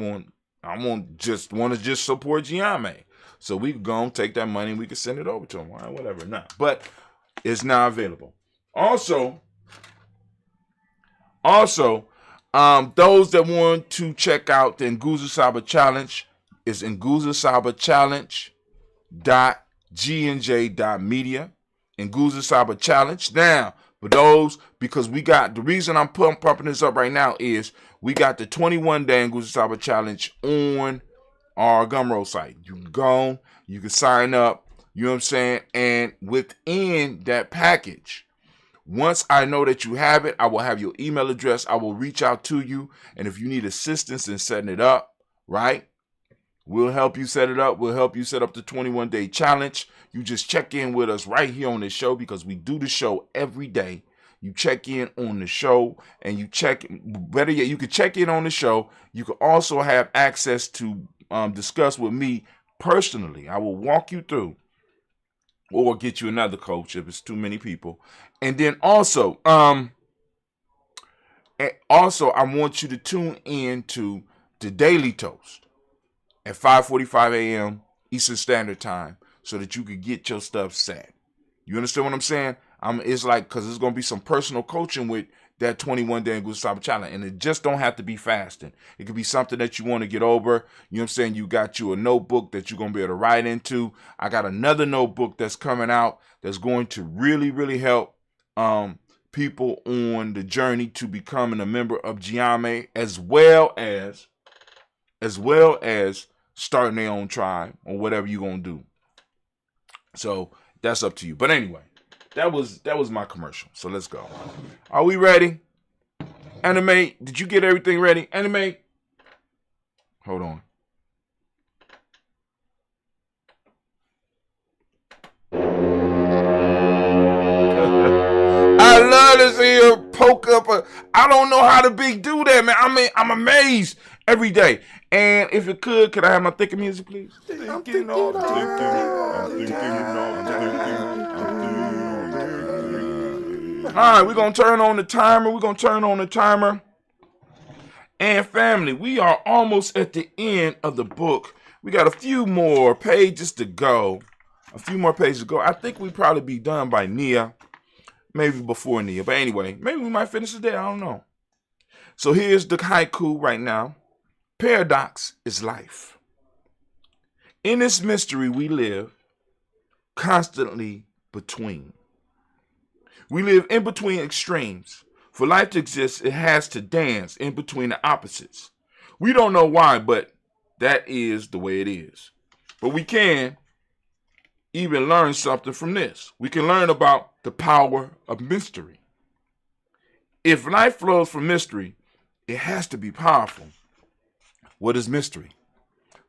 want to just support Giame. So we can go and take that money and we can send it over to them. Right? Whatever. Nah. But it's now available. Also, those that want to check out the Nguzo Saba Challenge is Nguzo Saba Challenge.gnj.media. Nguzo Saba Challenge. Now, for those, because we got, the reason I'm pumping this up right now is we got the 21-day Nguzo Saba Challenge on our Gumroad site. You can go, you can sign up, you know what I'm saying? And within that package, once I know that you have it, I will have your email address. I will reach out to you. And if you need assistance in setting it up, right, we'll help you set it up. We'll help you set up the 21-day challenge. You just check in with us right here on this show, because we do the show every day. You check in on the show, and you better yet, you can check in on the show. You can also have access to discuss with me personally. I will walk you through or get you another coach if it's too many people. And then also, I want you to tune in to the Daily Toast at 5:45 a.m. Eastern Standard Time so that you could get your stuff set. You understand what I'm saying? It's like, because there's going to be some personal coaching with that 21-day Gustavo challenge. And it just don't have to be fasting. It could be something that you want to get over. You know what I'm saying? You got you a notebook that you're going to be able to write into. I got another notebook that's coming out that's going to really, really help people on the journey to becoming a member of Ujima, as well as starting their own tribe or whatever you're going to do. So that's up to you. But anyway, that was my commercial. So let's go. Are we ready? Anime, did you get everything ready? Anime? Hold on. I love to see her poke up I don't know how to do that, man. I mean, I'm amazed every day. And if it could I have my thinking music, please? I'm thinking all the All right, we're going to turn on the timer. And family, we are almost at the end of the book. We got a few more pages to go. I think we probably be done by Nia. Maybe before Nia. But anyway, maybe we might finish today. I don't know. So here's the haiku right now. Paradox is life. In this mystery we live constantly between. We live in between extremes. For life to exist, it has to dance in between the opposites. We don't know why, but that is the way it is. But we can even learn something from this. We can learn about the power of mystery. If life flows from mystery, it has to be powerful. What is mystery?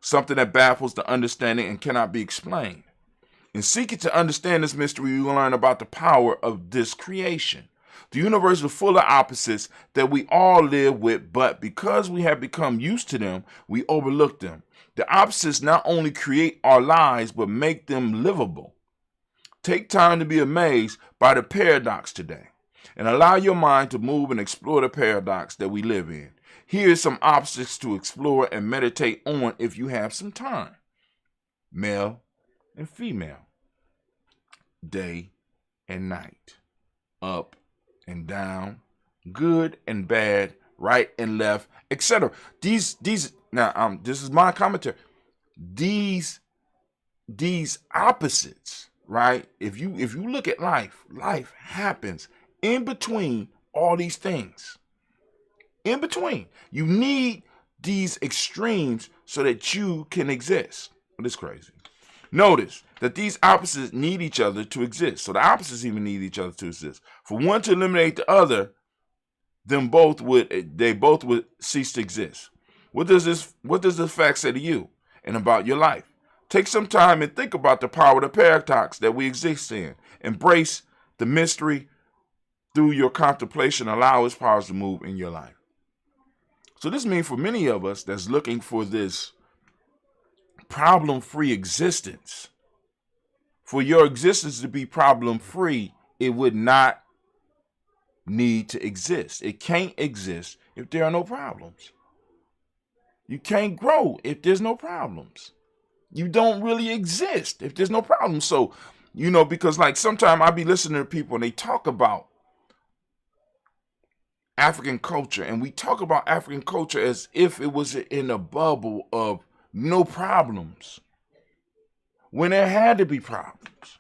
Something that baffles the understanding and cannot be explained. In seeking to understand this mystery, we will learn about the power of this creation. The universe is full of opposites that we all live with, but because we have become used to them, we overlook them. The opposites not only create our lives, but make them livable. Take time to be amazed by the paradox today and allow your mind to move and explore the paradox that we live in. Here are some opposites to explore and meditate on if you have some time. Male and female. Day and night. Up and down. Good and bad. Right and left, etc. These now this is my commentary. These opposites, right? If you look at life happens in between all these things. In between. You need these extremes so that you can exist. It's crazy. Notice that these opposites need each other to exist. So the opposites even need each other to exist. For one to eliminate the other, they both would cease to exist. What does this fact say to you and about your life? Take some time and think about the power of the paradox that we exist in. Embrace the mystery through your contemplation. Allow its powers to move in your life. So this means for many of us that's looking for this problem-free existence, for your existence to be problem-free, it would not need to exist. It can't exist if there are no problems. You can't grow if there's no problems. You don't really exist if there's no problems. So, because like sometimes I be listening to people and they talk about African culture, and we talk about African culture as if it was in a bubble of no problems, when there had to be problems.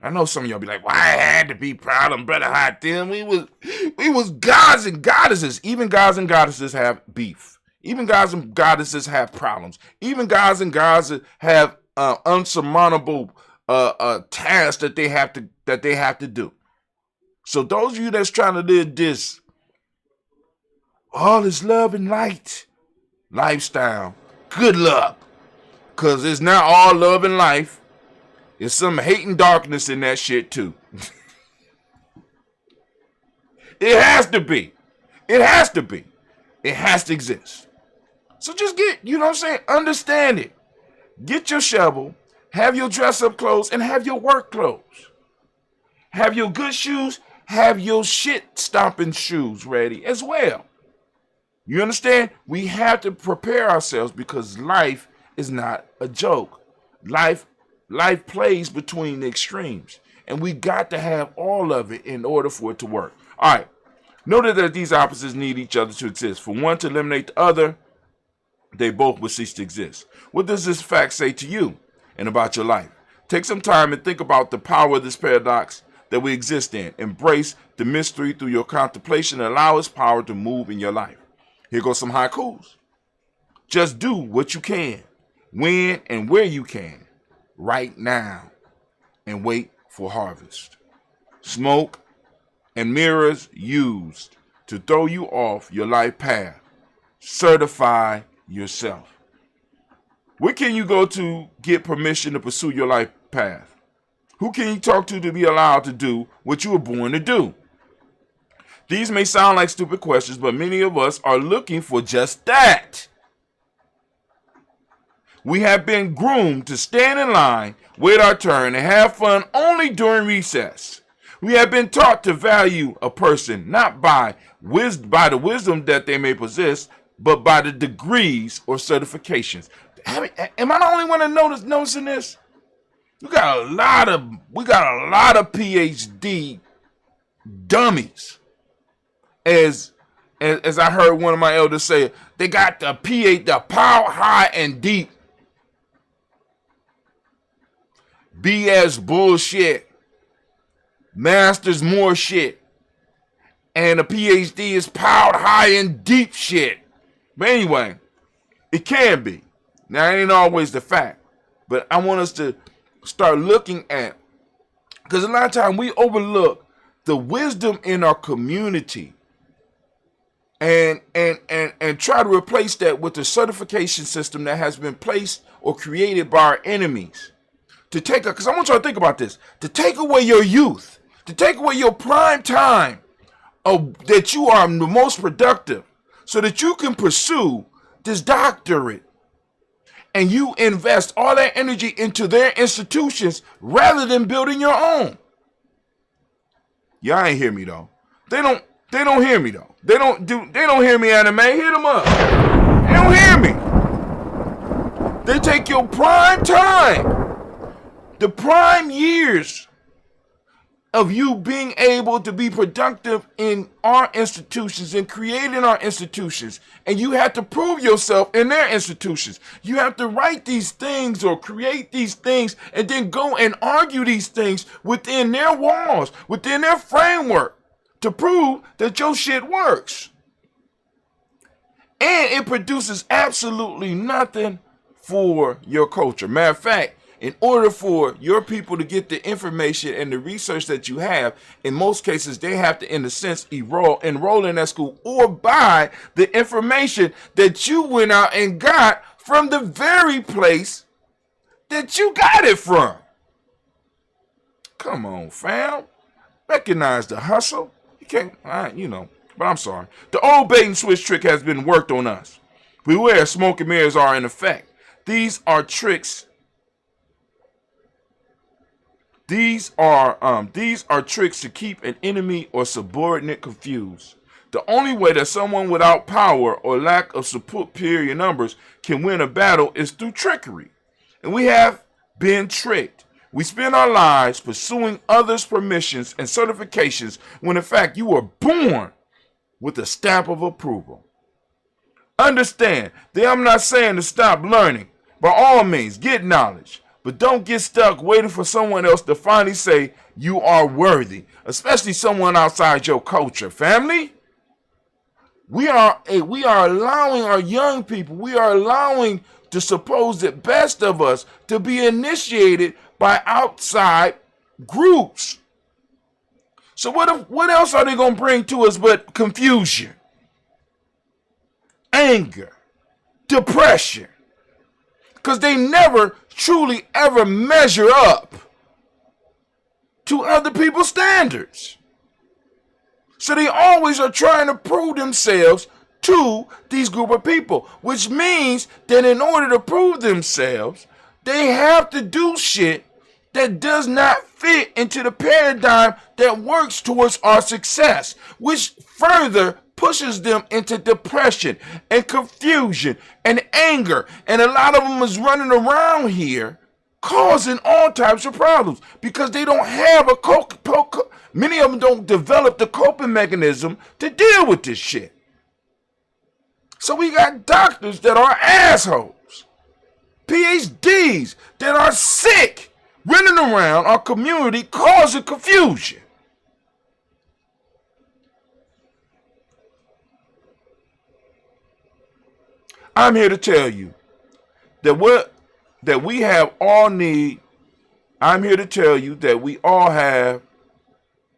I know some of y'all be like, why had to be problem, brother Hot Them? We was gods and goddesses. Even gods and goddesses have beef. Even gods and goddesses have problems. Even gods and goddesses have unsurmountable tasks that they have to do. So those of you that's trying to live this all is love and light lifestyle, good luck. Because it's not all love and life. There's some hate and darkness in that shit too. It has to be. It has to be. It has to exist. So just get, understand it. Get your shovel, Have your dress-up clothes and have your work clothes. Have your good shoes, have your shit-stomping shoes ready as well. You understand? We have to prepare ourselves because life is not a joke. Life plays between the extremes, and we got to have all of it in order for it to work. All right. Note that these opposites need each other to exist. For one to eliminate the other, they both will cease to exist. What does this fact say to you and about your life? Take some time and think about the power of this paradox that we exist in. Embrace the mystery through your contemplation and allow its power to move in your life. Here goes some haikus. Just do what you can, when and where you can, right now, and wait for harvest. Smoke and mirrors used to throw you off your life path. Certify yourself. Where can you go to get permission to pursue your life path? Who can you talk to be allowed to do what you were born to do? These may sound like stupid questions, but many of us are looking for just that. We have been groomed to stand in line, wait our turn, and have fun only during recess. We have been taught to value a person not by the wisdom that they may possess, but by the degrees or certifications. Am I the only one that noticing this? We got a lot of PhD dummies. As I heard one of my elders say, they got the the power high and deep BS bullshit, masters more shit, and a PhD is powered high and deep shit. But anyway, it can be. Now, it ain't always the fact, but I want us to start looking at, because a lot of times we overlook the wisdom in our community and try to replace that with the certification system that has been placed or created by our enemies. Because I want y'all to think about this, to take away your youth, to take away your prime time that you are the most productive so that you can pursue this doctorate and you invest all that energy into their institutions rather than building your own. Y'all ain't hear me though. They don't hear me though. They don't hear me, anime. Hit them up. They don't hear me. They take your prime time, the prime years of you being able to be productive in our institutions and creating our institutions. And you have to prove yourself in their institutions. You have to write these things or create these things and then go and argue these things within their walls, within their framework to prove that your shit works. And it produces absolutely nothing for your culture. Matter of fact, in order for your people to get the information and the research that you have, in most cases, they have to, in a sense, enroll in that school or buy the information that you went out and got from the very place that you got it from. Come on, fam. Recognize the hustle. You can't, but I'm sorry. The old bait and switch trick has been worked on us. Beware, smoke and mirrors are in effect. These are tricks. These are tricks to keep an enemy or subordinate confused. The only way that someone without power or lack of superior numbers can win a battle is through trickery. And we have been tricked. We spend our lives pursuing others' permissions and certifications when in fact you were born with a stamp of approval. Understand that I'm not saying to stop learning. By all means, get knowledge. But don't get stuck waiting for someone else to finally say you are worthy, especially someone outside your culture. Family, we are allowing our young people, we are allowing the supposed best of us to be initiated by outside groups. So what else are they going to bring to us but confusion, anger, depression? Because they never truly ever measure up to other people's standards. So they always are trying to prove themselves to these group of people, which means that in order to prove themselves, They have to do shit that does not fit into the paradigm that works towards our success, which further pushes them into depression and confusion and anger. And a lot of them is running around here causing all types of problems because they don't have many of them don't develop the coping mechanism to deal with this shit. So we got doctors that are assholes, PhDs that are sick, running around our community causing confusion. I'm here to tell you that we have all need. I'm here to tell you that we all have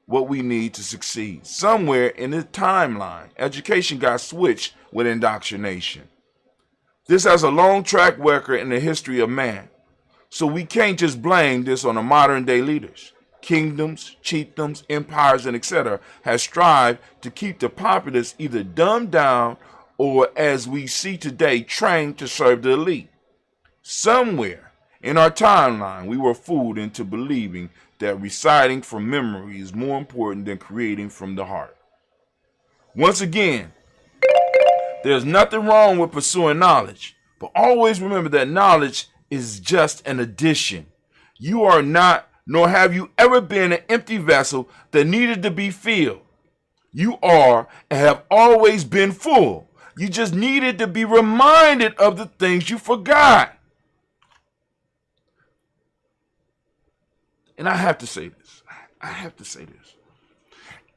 what we need to succeed. Somewhere in the timeline, education got switched with indoctrination. This has a long track record in the history of man. So we can't just blame this on the modern day leaders. Kingdoms, chiefdoms, empires, and etc. have strived to keep the populace either dumbed down or, as we see today, trained to serve the elite. Somewhere in our timeline, we were fooled into believing that reciting from memory is more important than creating from the heart. Once again, there's nothing wrong with pursuing knowledge, but always remember that knowledge is just an addition. You are not, nor have you ever been, an empty vessel that needed to be filled. You are and have always been full. You just needed to be reminded of the things you forgot. And I have to say this.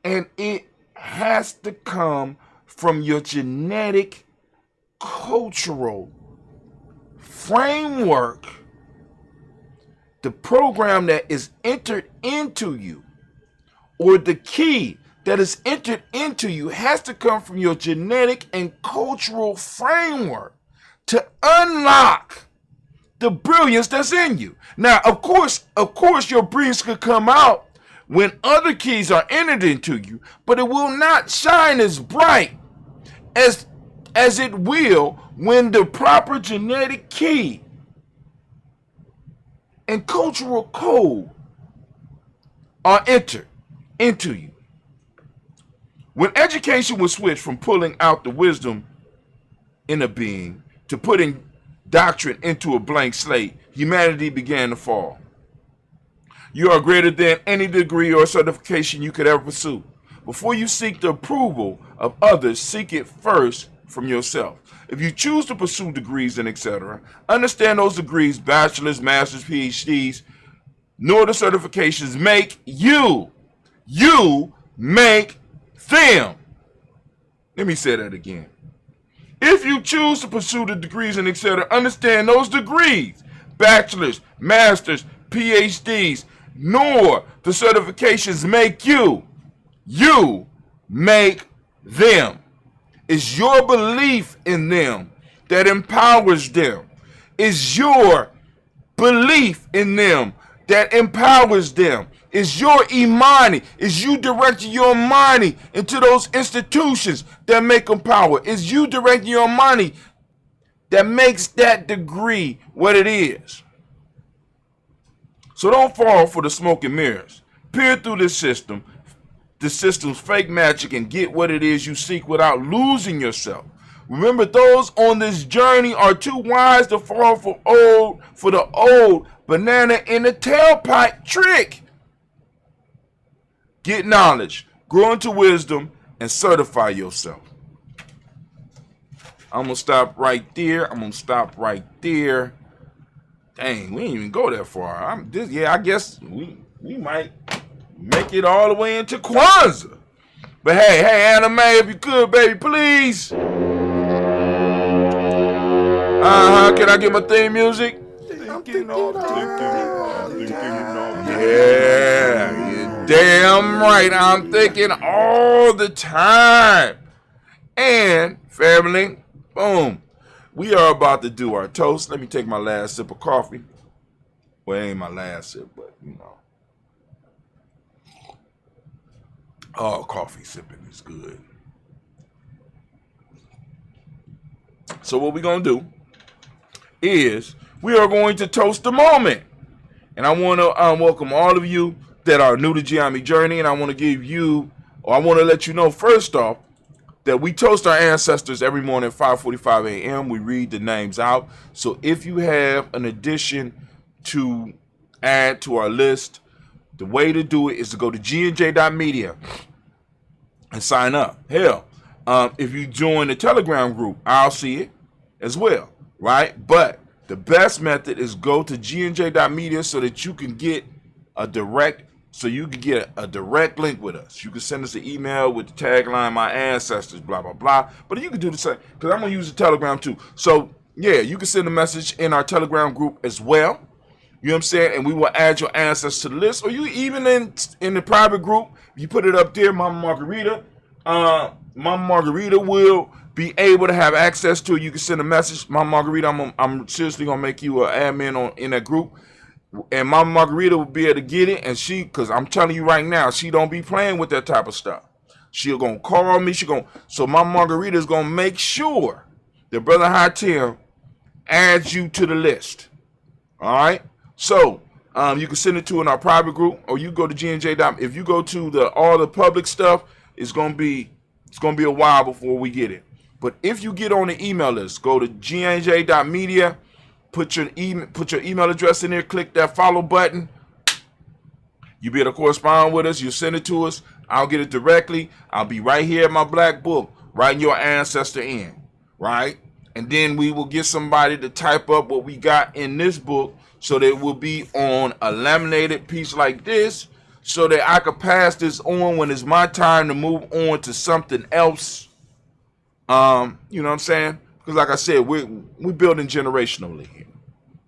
And it has to come from your genetic, cultural framework. The program that is entered into you, or the key that is entered into you, has to come from your genetic and cultural framework to unlock the brilliance that's in you. Now, of course, your brilliance could come out when other keys are entered into you, but it will not shine as bright as it will when the proper genetic key and cultural code are entered into you. When education was switched from pulling out the wisdom in a being to putting doctrine into a blank slate, humanity began to fall. You are greater than any degree or certification you could ever pursue. Before you seek the approval of others, seek it first from yourself. If you choose to pursue degrees and etc., understand those degrees, bachelor's, master's, PhDs, nor the certifications make you. You make them. Let me say that again. If you choose to pursue the degrees and etc., understand those degrees, bachelor's, master's, PhDs, nor the certifications make you. You make them. It's your belief in them that empowers them. It's your belief in them that empowers them. It's your imani. It's you directing your money into those institutions that make them power. It's you directing your money that makes that degree what it is. So don't fall for the smoke and mirrors. Peer through this system, the system's fake magic, and get what it is you seek without losing yourself. Remember, those on this journey are too wise to fall for the old banana in the tailpipe trick. Get knowledge, grow into wisdom, and certify yourself. I'm going to stop right there. Dang, we didn't even go that far. I guess we might make it all the way into Kwanzaa. But hey, Anime, if you could, baby, please. Can I get my theme music? Yeah, you're damn right. I'm thinking all the time. And, family, boom. We are about to do our toast. Let me take my last sip of coffee. Well, it ain't my last sip, but, you know. Oh, coffee sipping is good. So what we're going to do is we are going to toast the moment. And I want to welcome all of you that are new to Giami Journey, and I want to let you know first off that we toast our ancestors every morning at 5:45 a.m. We read the names out. So if you have an addition to add to our list, the way to do it is to go to gnj.media and sign up. Hell, if you join the Telegram group, I'll see it as well, right? But the best method is go to gnj.media so that you can get a direct link with us. You can send us an email with the tagline, my ancestors, blah, blah, blah. But you can do the same, because I'm going to use the Telegram too. So, yeah, you can send a message in our Telegram group as well. You know what I'm saying? And we will add your ancestors to the list. Or you even in the private group, you put it up there, Mama Margarita will be able to have access to it. You can send a message. Mama Margarita, I'm seriously going to make you an admin in that group. And Mama Margarita will be able to get it. And because I'm telling you right now, she don't be playing with that type of stuff. She'll going to call me. So Mama Margarita is going to make sure that Brother Hatim adds you to the list. All right? So you can send it to in our private group, or you go to GNJ. If you go to all the public stuff, it's going to be a while before we get it. But if you get on the email list, go to gnj.media, put your email address in there, click that follow button. You'll be able to correspond with us. You send it to us. I'll get it directly. I'll be right here at my black book, writing your ancestor in, right? And then we will get somebody to type up what we got in this book so that it will be on a laminated piece like this so that I could pass this on when it's my time to move on to something else. You know what I'm saying? Because like I said, we're building generationally here.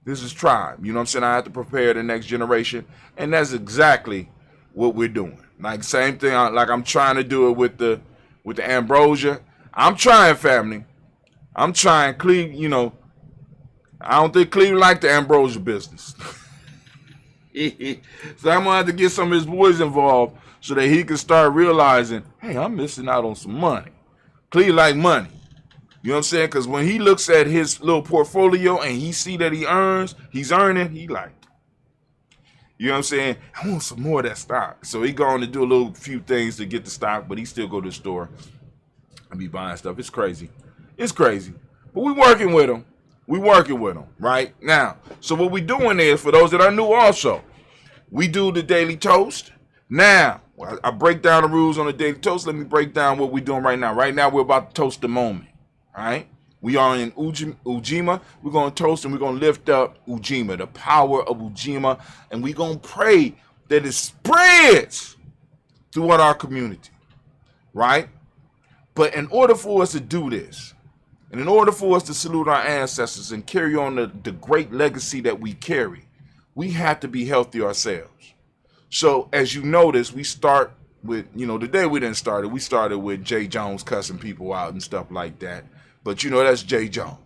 This is tribe. You know what I'm saying? I have to prepare the next generation. And that's exactly what we're doing. Like same thing, like I'm trying to do it with the ambrosia. I'm trying, family. I'm trying. Cleve, you know, I don't think Cleve like the ambrosia business. So I'm going to have to get some of his boys involved so that he can start realizing, hey, I'm missing out on some money. Cleve like money. You know what I'm saying? Because when he looks at his little portfolio and he see that he's earning, he like, you know what I'm saying? I want some more of that stock. So he going to do a little few things to get the stock, but he still go to the store and be buying stuff. It's crazy. It's crazy. But we working with him. Right? Now, so what we doing is, for those that are new also, we do the daily toast. Now, I break down the rules on the daily toast. Let me break down what we're doing right now. Right now, we're about to toast the moment. All right? We are in Ujima. We're going to toast and we're going to lift up Ujima, the power of Ujima, and we're going to pray that it spreads throughout our community. Right? But in order for us to do this, and in order for us to salute our ancestors and carry on the great legacy that we carry, we have to be healthy ourselves. So as you notice, we start with, you know, today we didn't start it. We started with Jay Jones cussing people out and stuff like that. But, you know, that's Jay Jones.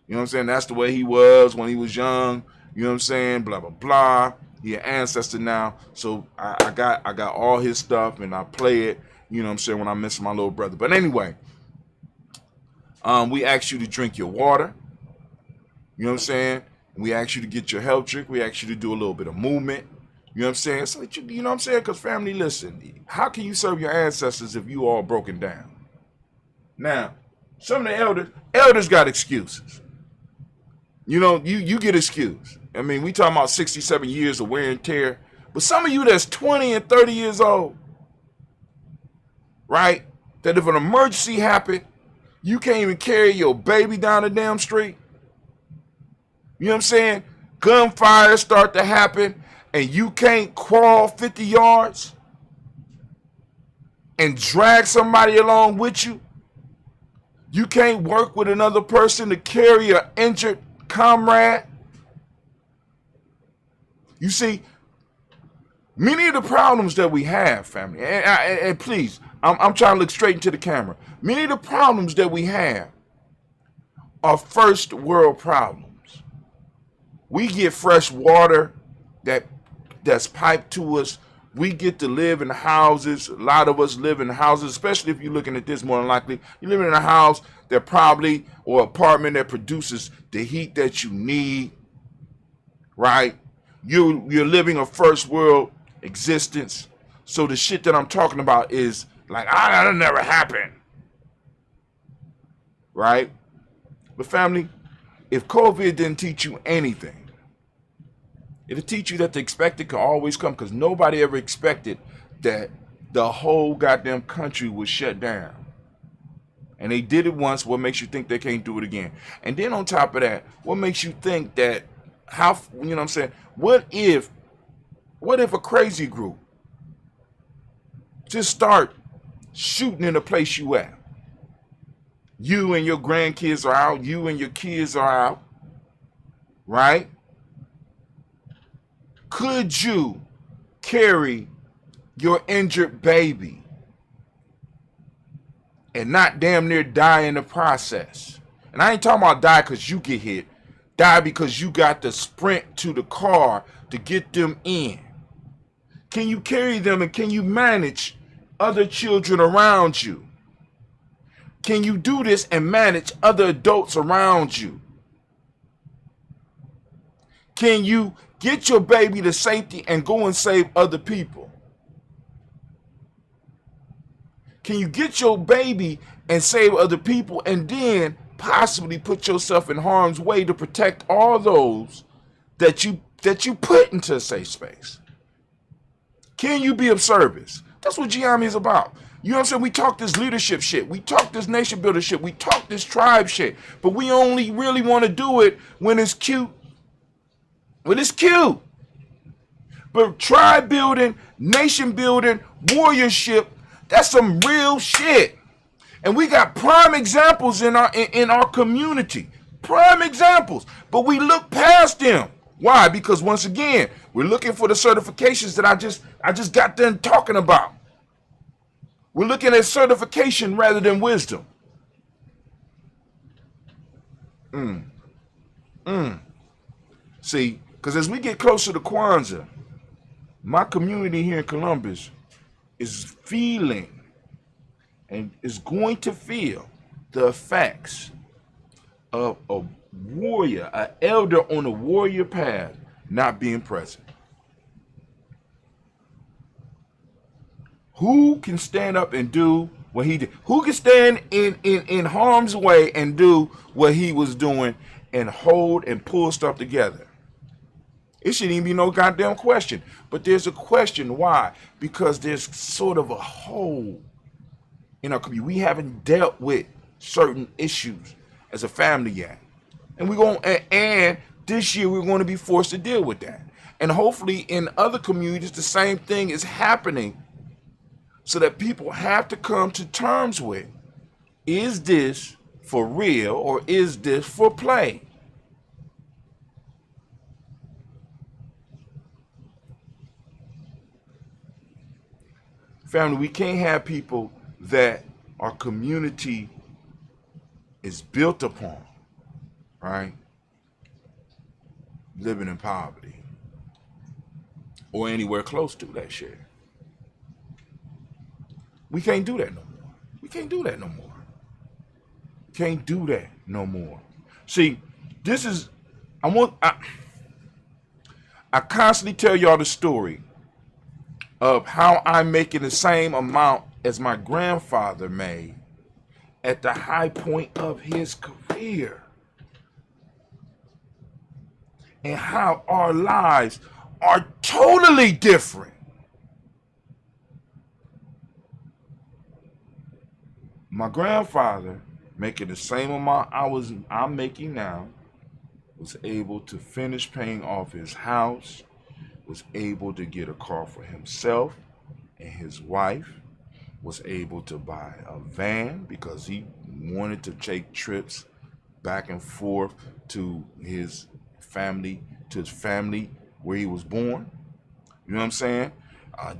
You know what I'm saying? That's the way he was when he was young. You know what I'm saying? Blah, blah, blah. He an ancestor now. So I got all his stuff and I play it, you know what I'm saying, when I miss my little brother. But anyway, we ask you to drink your water. You know what I'm saying? We ask you to get your health drink. We ask you to do a little bit of movement. You know what I'm saying? So that you know what I'm saying? Because family, listen, how can you serve your ancestors if you all broken down? Now, some of the elders got excuses. You know, you get excused. I mean, we talking about 67 years of wear and tear. But some of you that's 20 and 30 years old, right? That if an emergency happened, you can't even carry your baby down the damn street. You know what I'm saying? Gunfire start to happen and you can't crawl 50 yards and drag somebody along with you. You can't work with another person to carry an injured comrade. You see, many of the problems that we have, family, and please, I'm trying to look straight into the camera. Many of the problems that we have are first world problems. We get fresh water that's piped to us. We get to live in houses. A lot of us live in houses, especially if you're looking at this more than likely. You're living in a house that probably, or apartment that produces the heat that you need. right? You're living a first world existence. So the shit that I'm talking about is like, that'll never happen, right? But family, if COVID didn't teach you anything, it'll teach you that the expected can always come, because nobody ever expected that the whole goddamn country was shut down. And they did it once. What makes you think they can't do it again? And then on top of that, what makes you think that you know what I'm saying? What if a crazy group just start shooting in the place you at? You and your grandkids are out. You and your kids are out. Right? Could you carry your injured baby and not damn near die in the process? And I ain't talking about die because you get hit. Die because you got to sprint to the car to get them in. Can you carry them, and can you manage other children around you? Can you do this and manage other adults around you? Can you get your baby to safety and go and save other people? Can you get your baby and save other people, and then possibly put yourself in harm's way to protect all those that you put into a safe space? Can you be of service? That's what Ujima is about. You know what I'm saying? We talk this leadership shit. We talk this nation builder shit. We talk this tribe shit. But we only really want to do it when it's cute. When it's cute. But tribe building, nation building, warriorship, that's some real shit. And we got prime examples in our community. Prime examples. But we look past them. Why? Because once again, we're looking for the certifications that I just got done talking about. We're looking at certification rather than wisdom. See, because as we get closer to Kwanzaa, my community here in Columbus is feeling and is going to feel the effects of a warrior, an elder on a warrior path not being present. Who can stand up and do what he did? Who can stand in harm's way and do what he was doing and hold and pull stuff together? It shouldn't even be no goddamn question. But there's a question. Why? Because there's sort of a hole in our community. We haven't dealt with certain issues as a family yet. And this year we're going to be forced to deal with that. And hopefully in other communities the same thing is happening, so that people have to come to terms with, is this for real or is this for play? Family, we can't have people that our community is built upon, right, living in poverty or anywhere close to that shit. We can't do that no more. We can't do that no more. Can't do that no more. See, this is, I constantly tell y'all the story of how I'm making the same amount as my grandfather made at the high point of his career. And how our lives are totally different. My grandfather, making the same amount I'm making now, was able to finish paying off his house, was able to get a car for himself and his wife, was able to buy a van because he wanted to take trips back and forth to his family where he was born. You know what I'm saying?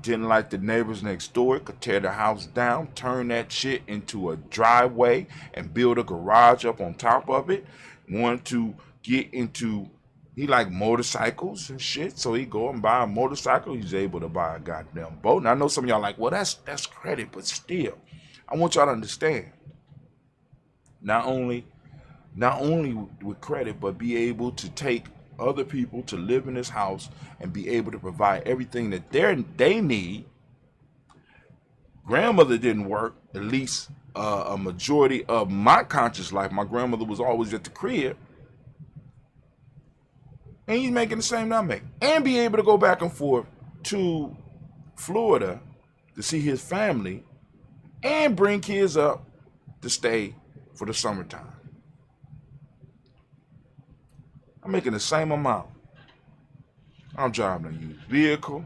Didn't like the neighbors next door, could tear the house down, turn that shit into a driveway and build a garage up on top of it. Wanted to get into, he liked motorcycles and shit, so he go and buy a motorcycle. He's able to buy a goddamn boat. And I know some of y'all like, well, that's credit, but still, I want y'all to understand. Not only with credit, but be able to take other people to live in this house and be able to provide everything that they need. Grandmother didn't work, at least a majority of my conscious life. My grandmother was always at the crib. And he's making the same that I'm making. And be able to go back and forth to Florida to see his family and bring kids up to stay for the summertime. I'm making the same amount. I'm driving a used vehicle.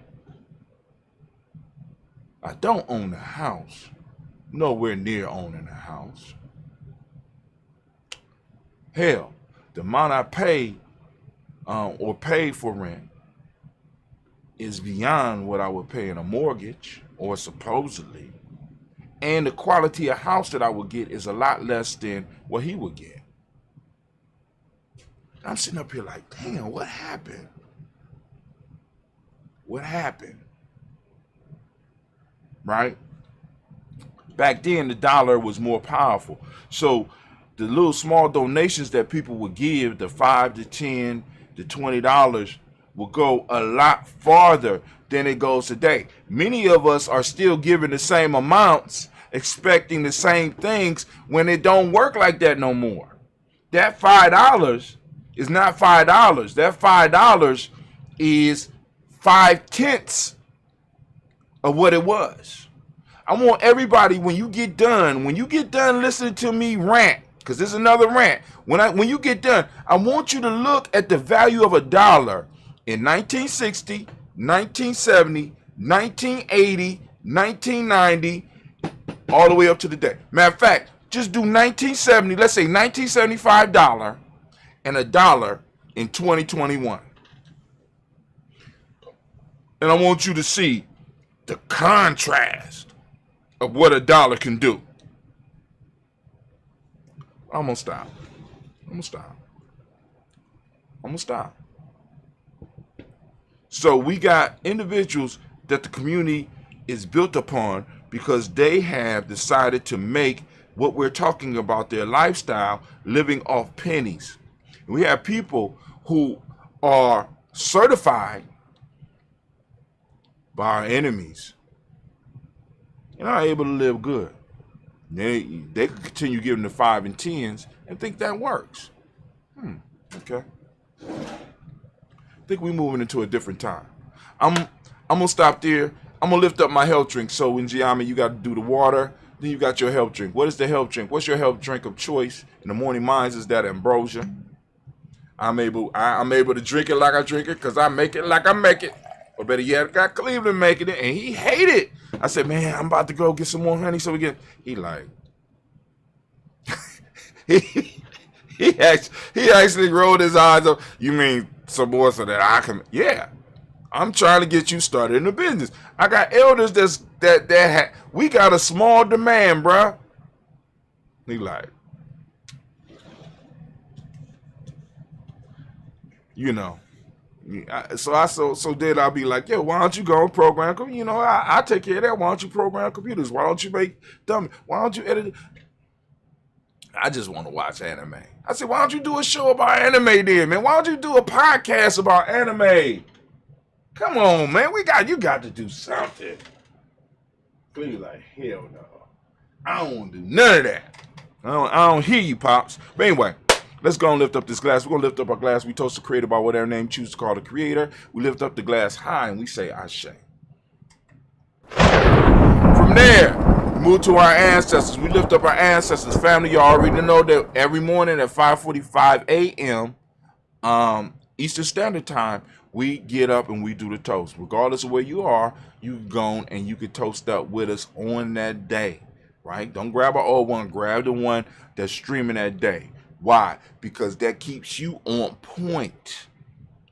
I don't own a house. Nowhere near owning a house. Hell, the amount I pay or pay for rent is beyond what I would pay in a mortgage, or supposedly. And the quality of house that I would get is a lot less than what he would get. I'm sitting up here like, damn, what happened? What happened? Right? Back then, the dollar was more powerful. So the little small donations that people would give, the $5 to $10 to $20, will go a lot farther than it goes today. Many of us are still giving the same amounts, expecting the same things, when it don't work like that no more. That $5 is not $5. That $5 is 5/10 of what it was. I want everybody, when you get done listening to me rant, because this is another rant. When you get done, I want you to look at the value of a dollar in 1960, 1970, 1980, 1990, all the way up to the day. Matter of fact, just do 1970, let's say $1975 and a dollar in 2021. And I want you to see the contrast of what a dollar can do. I'm gonna stop. So we got individuals that the community is built upon because they have decided to make what we're talking about, their lifestyle, living off pennies. We have people who are certified by our enemies and are able to live good. They could continue giving the 5 and 10s and think that works. Okay. I think we're moving into a different time. I'm gonna stop there. I'm gonna lift up my health drink. So in Ujima, you got to do the water. Then you got your health drink. What is the health drink? What's your health drink of choice? In the morning, mine is that ambrosia. I'm able to drink it like I drink it because I make it like I make it. Or better yet, I got Cleveland making it, and he hated it. I said, man, I'm about to go get some more honey so we get. He like, he actually rolled his eyes up. You mean some more so that I can? Yeah, I'm trying to get you started in the business. I got elders that we got a small demand, bruh. He like, you know. So then I'll be like, yo, why don't you go and program? You know, I take care of that. Why don't you program computers? Why don't you make dummy? Why don't you edit? I just want to watch anime. I said, why don't you do a show about anime then, man? Why don't you do a podcast about anime? Come on, man. You got to do something. Please, like, hell no. I don't want to do none of that. I don't hear you, Pops. But anyway. Let's go and lift up this glass. We're going to lift up our glass. We toast the Creator by whatever name you choose to call the Creator. We lift up the glass high and we say, Ashe. From there, we move to our ancestors. We lift up our ancestors. Family, you already know that every morning at 5:45 a.m. Eastern Standard Time, we get up and we do the toast. Regardless of where you are, you can go and you can toast up with us on that day, right? Don't grab an old one. Grab the one that's streaming that day. Why? Because that keeps you on point.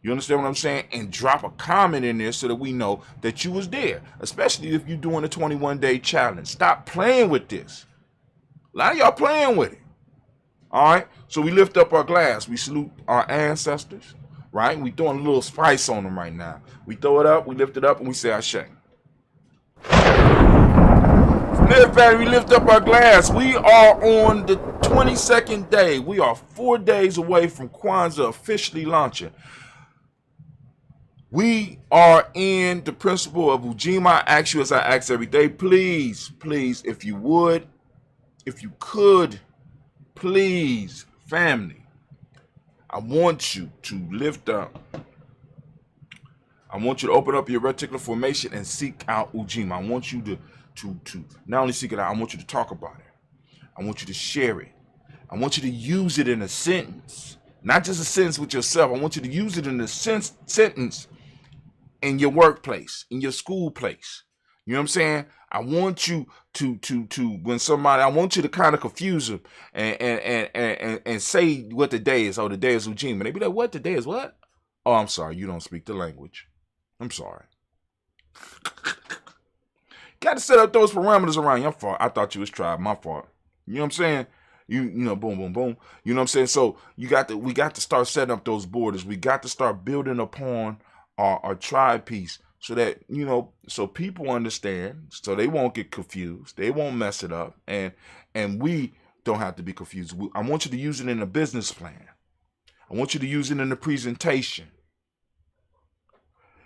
You understand what I'm saying? And drop a comment in there so that we know that you was there, especially if you're doing a 21-day challenge. Stop playing with this. A lot of y'all playing with it. All right? So we lift up our glass. We salute our ancestors, right? We throwing a little spice on them right now. We throw it up, we lift it up, and we say Ashe. In fact, we lift up our glass. We are on the 22nd day. We are 4 days away from Kwanzaa officially launching. We are in the principle of Ujima. I ask you as I ask every day, please, if you would, if you could, please, family, I want you to lift up. I want you to open up your reticular formation and seek out Ujima. I want you to not only seek it out, I want you to talk about it. I want you to share it. I want you to use it in a sentence, not just a sentence with yourself. I want you to use it in a sentence in your workplace, in your school place. You know what I'm saying? I want you to when somebody, I want you to kind of confuse them and say what the day is. Oh, the day is Ujima. They be like, what? The day is what? Oh, I'm sorry. You don't speak the language. I'm sorry. Got to set up those parameters around your fault. I thought you was tribe. My fault. You know what I'm saying? You know, boom, boom, boom. You know what I'm saying? So we got to start setting up those borders. We got to start building upon our tribe piece so that, you know, so people understand, so they won't get confused. They won't mess it up. And we don't have to be confused. I want you to use it in a business plan. I want you to use it in the presentation.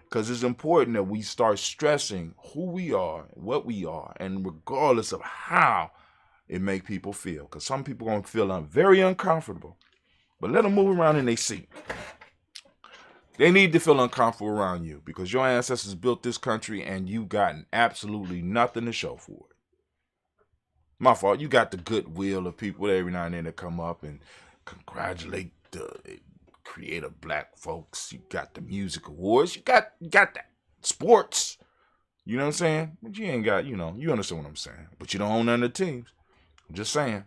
Because it's important that we start stressing who we are, what we are, and regardless of how it make people feel. Because some people are going to feel very uncomfortable. But let them move around in their seat. They need to feel uncomfortable around you because your ancestors built this country and you got absolutely nothing to show for it. My fault. You got the goodwill of people every now and then that come up and congratulate the creative black folks. You got the music awards. You got that sports. You know what I'm saying? But you ain't got, you know, you understand what I'm saying. But you don't own none of the teams. I'm just saying.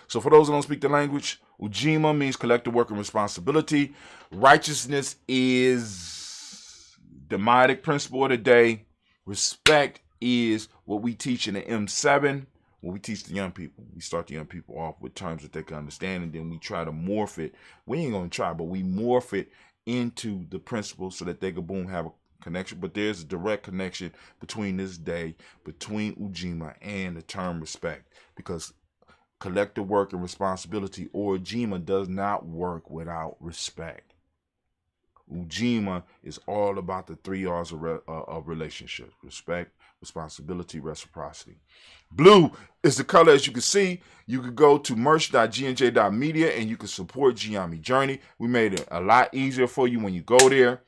So for those who don't speak the language, Ujima means collective work and responsibility. Righteousness is the Maitic principle of the day. Respect is what we teach in the M7, what we teach the young people. We start the young people off with terms that they can understand, and then we try to morph it. We ain't going to try, but we morph it into the principle so that they can, boom, have a connection. But there's a direct connection between this day, between Ujima and the term respect, because collective work and responsibility, or Ujima, does not work without respect. Ujima is all about the 3 R's of relationships: respect, responsibility, reciprocity. Blue is the color, as you can see. You could go to merch.gnj.media and you can support Giami Journey. We made it a lot easier for you when you go there.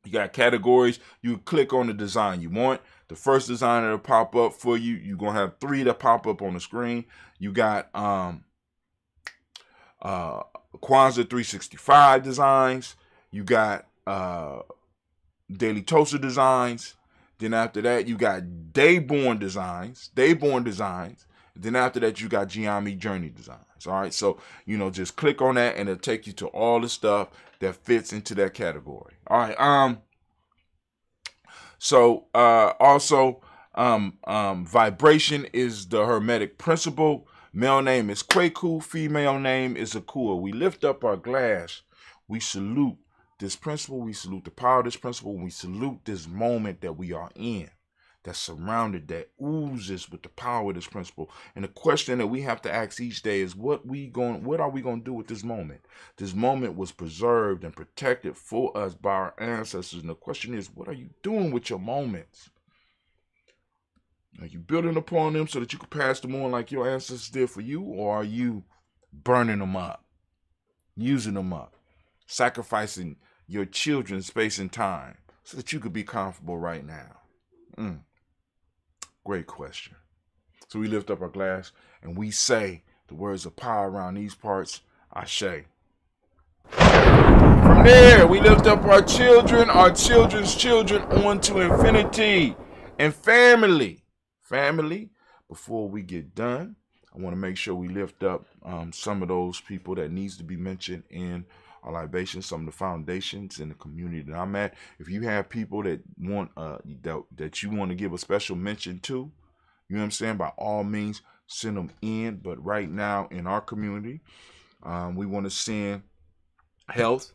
You got categories. You click on the design you want. The first design that'll pop up for you, you're going to have 3 that pop up on the screen. You got Kwanzaa 365 designs. You got Daily Toaster designs. Then after that, you got Dayborn designs. Then after that, you got Giami Journey designs. All right, so, you know, just click on that and it'll take you to all the stuff that fits into that category. All right. Also, vibration is the Hermetic principle. Male name is Kwaku, female name is Akua. We lift up our glass. We salute this principle. We salute the power of this principle. We salute this moment that we are in, that's surrounded, that oozes with the power of this principle. And the question that we have to ask each day is, what are we going to do with this moment? This moment was preserved and protected for us by our ancestors. And the question is, what are you doing with your moments? Are you building upon them so that you can pass them on like your ancestors did for you? Or are you burning them up, using them up, sacrificing your children's space and time so that you could be comfortable right now? Great question. So we lift up our glass and we say the words of power around these parts, Ashe. From there, we lift up our children, our children's children, on to infinity and family. Family, before we get done, I want to make sure we lift up some of those people that needs to be mentioned in our libations, some of the foundations in the community that I'm at. If you have people that want that you want to give a special mention to, you know what I'm saying, by all means, send them in. But right now in our community, we want to send health.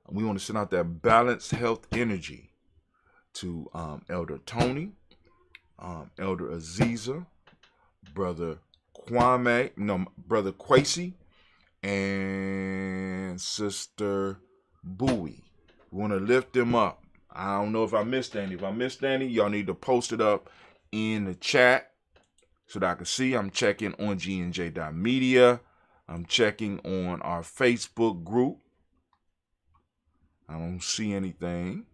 We want to send out that balanced health energy to Elder Tony, Elder Aziza, Brother Kwesi, and Sister Bowie. We want to lift them up. I don't know if I missed any. If I missed any, y'all need to post it up in the chat so that I can see. I'm checking on gnj.media. I'm checking on our Facebook group. I don't see anything.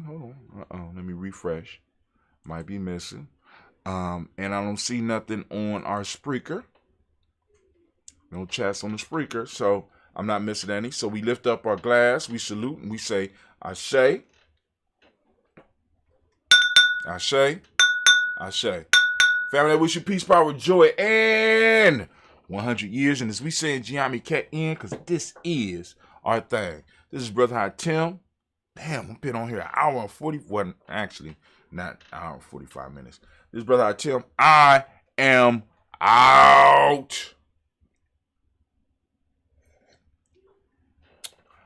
Hold on. Let me refresh. Might be missing. And I don't see nothing on our Spreaker. No chats on the Spreaker. So I'm not missing any. So we lift up our glass. We salute and we say, Ashe. Ashe. Ashe. Family, I wish you peace, power, joy, and 100 years. And as we say in Giami Cat in, because this is our thing. This is Brother High Tim. Damn, I've been on here an hour and 41. Actually, not an hour and 45 minutes. This is Brother High Tim. I am out.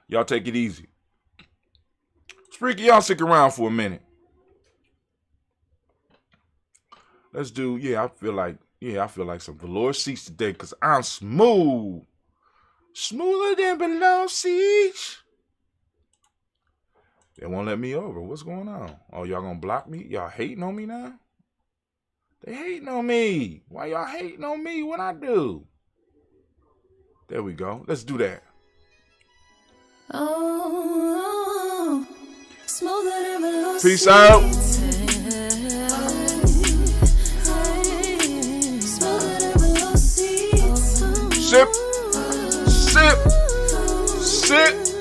Y'all take it easy. Spreaker, y'all stick around for a minute. Let's do, I feel like some velour seats today because I'm smooth. Smoother than below seats. They won't let me over. What's going on? Oh, y'all gonna block me? Y'all hating on me now? They hating on me. Why y'all hating on me? What I do? There we go. Let's do that. Oh, smoother than below Peace out. Sip, sip, sip.